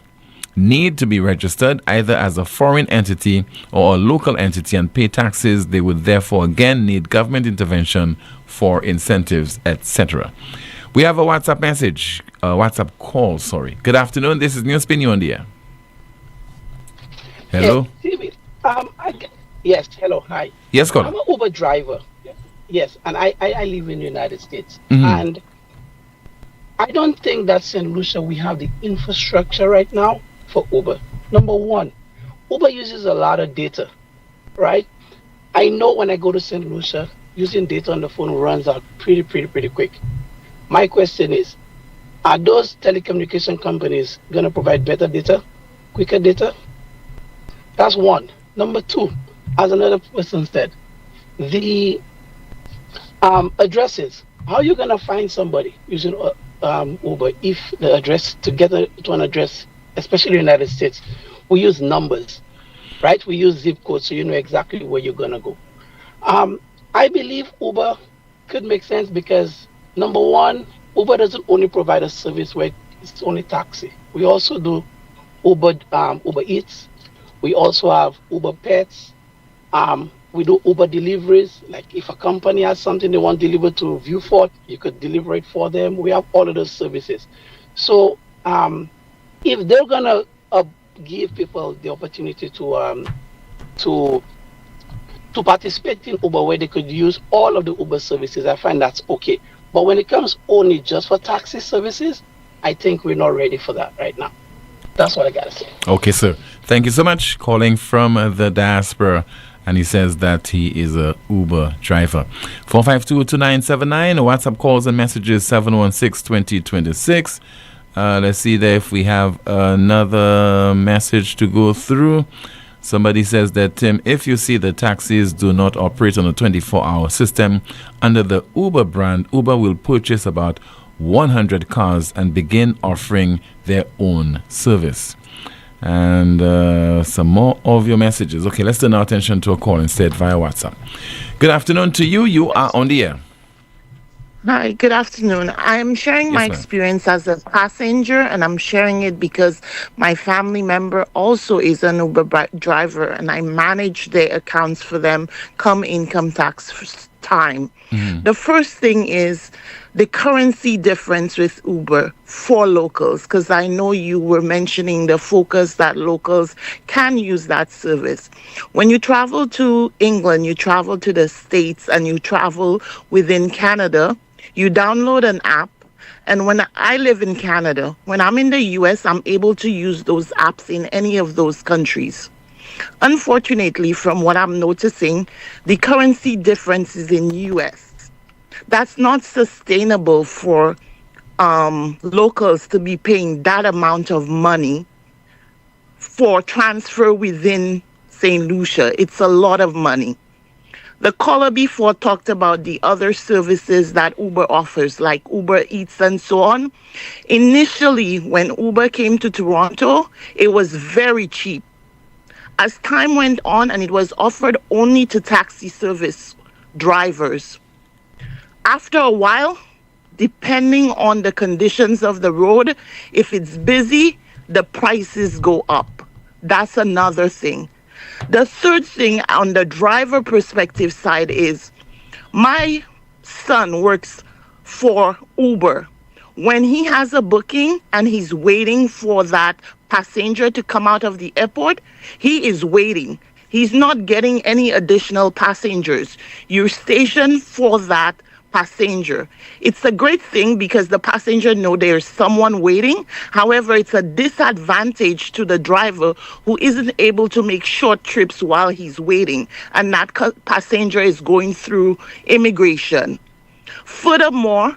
need to be registered either as a foreign entity or a local entity and pay taxes. They would therefore again need government intervention for incentives, etc. We have a WhatsApp message, WhatsApp call, sorry. Good afternoon, this is NewsSpin, you on the air. Hello? Yes, hello, hi. Yes, caller. I'm an Uber driver. Yes, and I live in the United States. Mhm. And I don't think that St. Lucia, we have the infrastructure right now for Uber. Number one, Uber uses a lot of data, right? I know when I go to St. Lucia, using data on the phone runs out pretty quick. My question is, are those telecommunication companies going to provide better data, quicker data? That's one. Number two, as another person said, the addresses. How are you going to find somebody using Uber if the address, to get to an address, especially in the United States, we use numbers, right? We use zip codes so you know exactly where you're going to go. I believe Uber could make sense because, number one, Uber doesn't only provide a service where it's only taxi. We also do Uber Eats. We also have Uber Pets. We do Uber deliveries. Like if a company has something they want delivered to Viewfort, you could deliver it for them. We have all of those services. So if they're gonna give people the opportunity to participate in Uber where they could use all of the Uber services, I find that's okay. But when it comes only just for taxi services, I think we're not ready for that right now. That's what I gotta say. Okay, sir. Thank you so much. Calling from the diaspora, and he says that he is a Uber driver. 452-2979. WhatsApp calls and messages 716-2026. Let's see there if we have another message to go through. Somebody says that, Tim, if you see the taxis do not operate on a 24-hour system under the Uber brand, Uber will purchase about 100 cars and begin offering their own service. And some more of your messages. Okay, let's turn our attention to a call instead via WhatsApp. Good afternoon to you. You are on the air. Hi, good afternoon. I'm sharing my experience as a passenger, and I'm sharing it because my family member also is an Uber driver, and I manage their accounts for them come income tax time. The first thing is the currency difference with Uber for locals, because I know you were mentioning the focus that locals can use that service. When you travel to England, you travel to the States, and you travel within Canada, you download an app. And when I live in Canada, when I'm in the US, I'm able to use those apps in any of those countries. Unfortunately, from what I'm noticing, the currency difference is in US. That's not sustainable for locals to be paying that amount of money for transfer within St. Lucia. It's a lot of money. The caller before talked about the other services that Uber offers, like Uber Eats and so on. Initially, when Uber came to Toronto, it was very cheap. As time went on, and it was offered only to taxi service drivers. After a while, depending on the conditions of the road, if it's busy, the prices go up. That's another thing. The third thing on the driver perspective side is my son works for Uber. When he has a booking and he's waiting for that passenger to come out of the airport, he is waiting. He's not getting any additional passengers. You're stationed for that passenger. It's a great thing because the passenger know there's someone waiting. However, it's a disadvantage to the driver who isn't able to make short trips while he's waiting, and that passenger is going through immigration. Furthermore,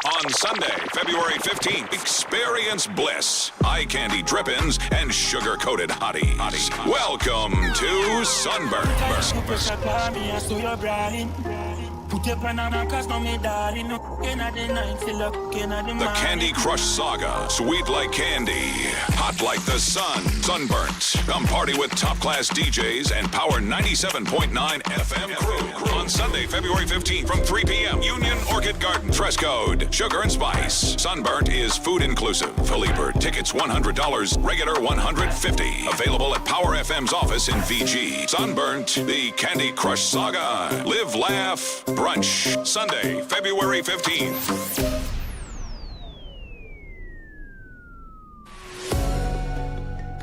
On Sunday, February 15th, experience bliss, eye candy drip-ins, and sugar-coated hotties. Welcome to Sunburn. The Candy Crush Saga. Sweet like candy, hot like the sun. Sunburnt. Come party with top-class DJs and Power 97.9 FM crew. On Sunday, February 15th from 3 p.m. Union Orchid Garden. Dress code, sugar and spice. Sunburnt is food inclusive. Fully bird tickets $100, regular $150. Available at Power FM's office in VG. Sunburnt, the Candy Crush Saga. Live, laugh, brunch. Sunday, February 15th.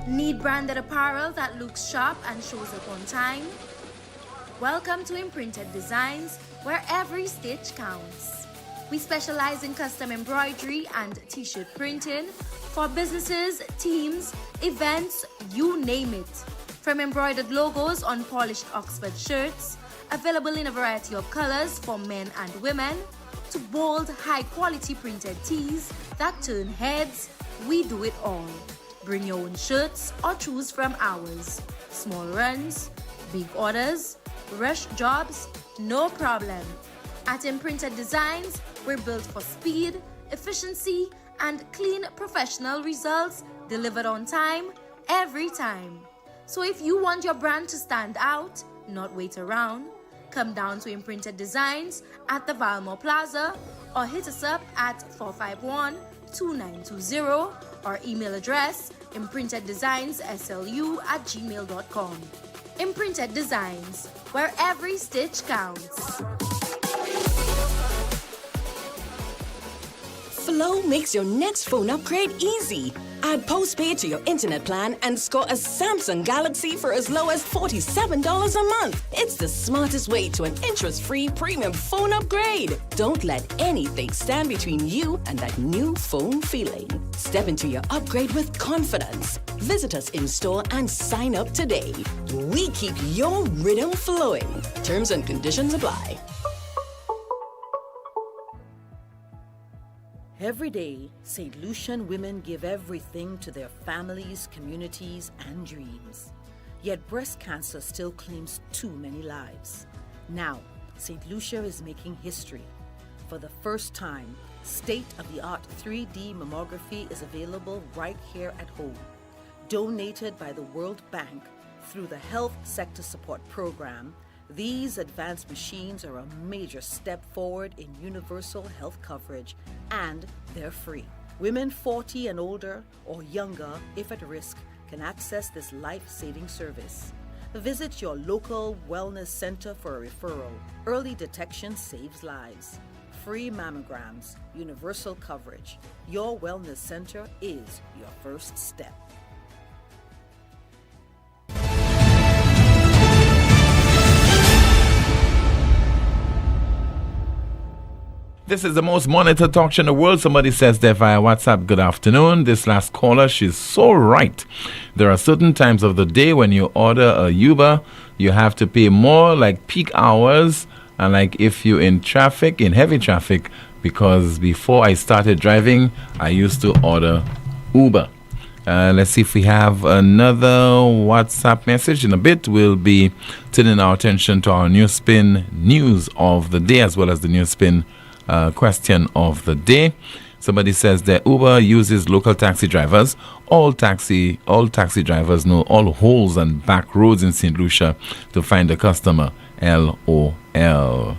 Need branded apparel that looks sharp and shows up on time? Welcome to Imprinted Designs, where every stitch counts. We specialize in custom embroidery and t-shirt printing for businesses, teams, events, you name it. From embroidered logos on polished Oxford shirts, available in a variety of colors for men and women, to bold, high-quality printed tees that turn heads, we do it all. Bring your own shirts or choose from ours. Small runs, big orders, rush jobs, no problem. At Imprinted Designs, we're built for speed, efficiency, and clean professional results delivered on time, every time. So if you want your brand to stand out, not wait around, come down to Imprinted Designs at the Valmore Plaza or hit us up at 451-2920 or email address imprinteddesignsSLU@gmail.com. Imprinted Designs, where every stitch counts. Flow makes your next phone upgrade easy. Add postpaid to your internet plan and score a Samsung Galaxy for as low as $47 a month. It's the smartest way to an interest-free premium phone upgrade. Don't let anything stand between you and that new phone feeling. Step into your upgrade with confidence. Visit us in store and sign up today. We keep your rhythm flowing. Terms and conditions apply. Every day, St. Lucian women give everything to their families, communities, and dreams. Yet breast cancer still claims too many lives. Now, St. Lucia is making history. For the first time, state-of-the-art 3D mammography is available right here at home. Donated by the World Bank through the Health Sector Support Program, these advanced machines are a major step forward in universal health coverage, and they're free. Women 40 and older or younger, if at risk, can access this life-saving service. Visit your local wellness center for a referral. Early detection saves lives. Free mammograms, universal coverage. Your wellness center is your first step. This is the most monitored talk show in the world. Somebody says there via WhatsApp, good afternoon. This last caller, she's so right. There are certain times of the day when you order a Uber, you have to pay more, like peak hours, and like if you're in traffic, in heavy traffic, because before I started driving, I used to order Uber. Let's see if we have another WhatsApp message. In a bit, we'll be turning our attention to our NewsSpin news of the day, as well as the NewsSpin question of the day. Somebody says that Uber uses local taxi drivers. All taxi drivers know all holes and back roads in St. Lucia to find a customer. LOL.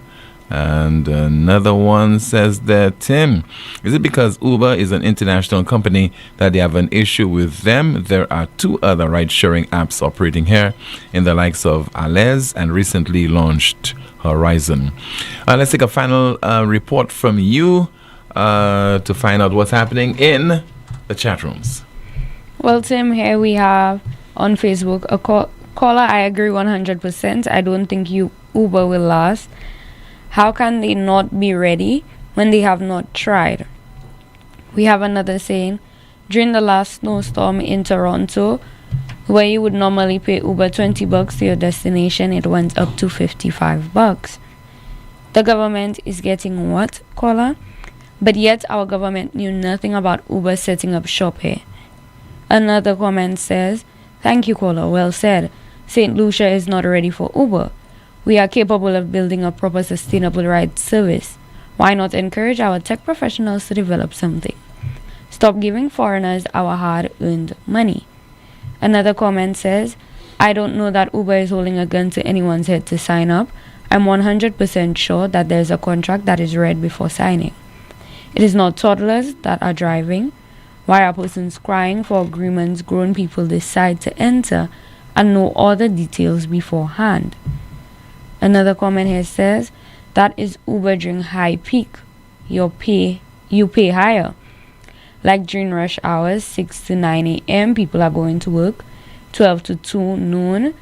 And another one says that, Tim, is it because Uber is an international company that they have an issue with them? There are two other ride-sharing apps operating here in the likes of Alez and recently launched Horizon. Let's take a final report from you to find out what's happening in the chat rooms. Well, Tim, here we have on Facebook a caller. I agree 100%. I don't think Uber will last. How can they not be ready when they have not tried? We have another saying, during the last snowstorm in Toronto, where you would normally pay Uber $20 to your destination, it went up to $55. The government is getting what, caller? But yet our government knew nothing about Uber setting up shop here. Another comment says, "Thank you, caller. Well said. St. Lucia is not ready for Uber. We are capable of building a proper sustainable ride service. Why not encourage our tech professionals to develop something? Stop giving foreigners our hard-earned money." Another comment says, "I don't know that Uber is holding a gun to anyone's head to sign up. I'm 100% sure that there's a contract that is read before signing. It is not toddlers that are driving. Why are persons crying for agreements grown people decide to enter and know all the details beforehand?" Another comment here says, "That is Uber during high peak. You pay higher. Like during rush hours, 6 to 9 a.m., people are going to work. 12 to 2 noon.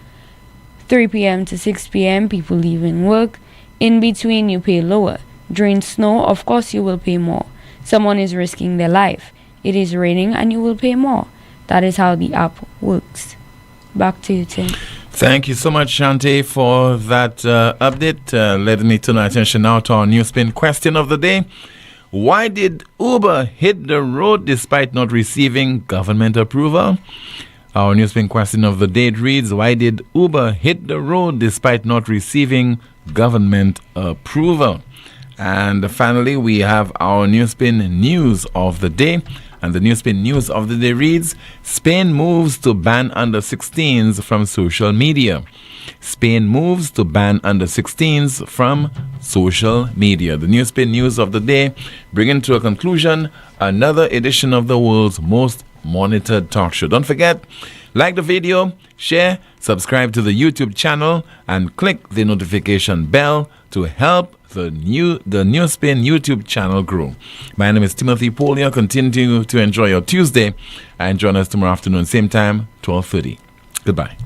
3 p.m. to 6 p.m., people leaving work. In between, you pay lower. During snow, of course, you will pay more. Someone is risking their life. It is raining and you will pay more. That is how the app works." Back to you, Tim. Thank you so much, Shante, for that update. Let me turn our attention now to our NewsSpin question of the day. Why did Uber hit the road despite not receiving government approval? Our NewsSpin question of the day reads, why did Uber hit the road despite not receiving government approval? And finally, we have our NewsSpin news of the day. And the NewsSpin news of the day reads, Spain moves to ban under 16s from social media. Spain moves to ban under 16s from social media. The NewsSpin news of the day bringing to a conclusion another edition of the world's most monitored talk show. Don't forget, like the video, share, subscribe to the YouTube channel, and click the notification bell to help the NewsSpin YouTube channel grow. My name is Timothy Poleon. Continue to enjoy your Tuesday and join us tomorrow afternoon, same time, 12:30. Goodbye.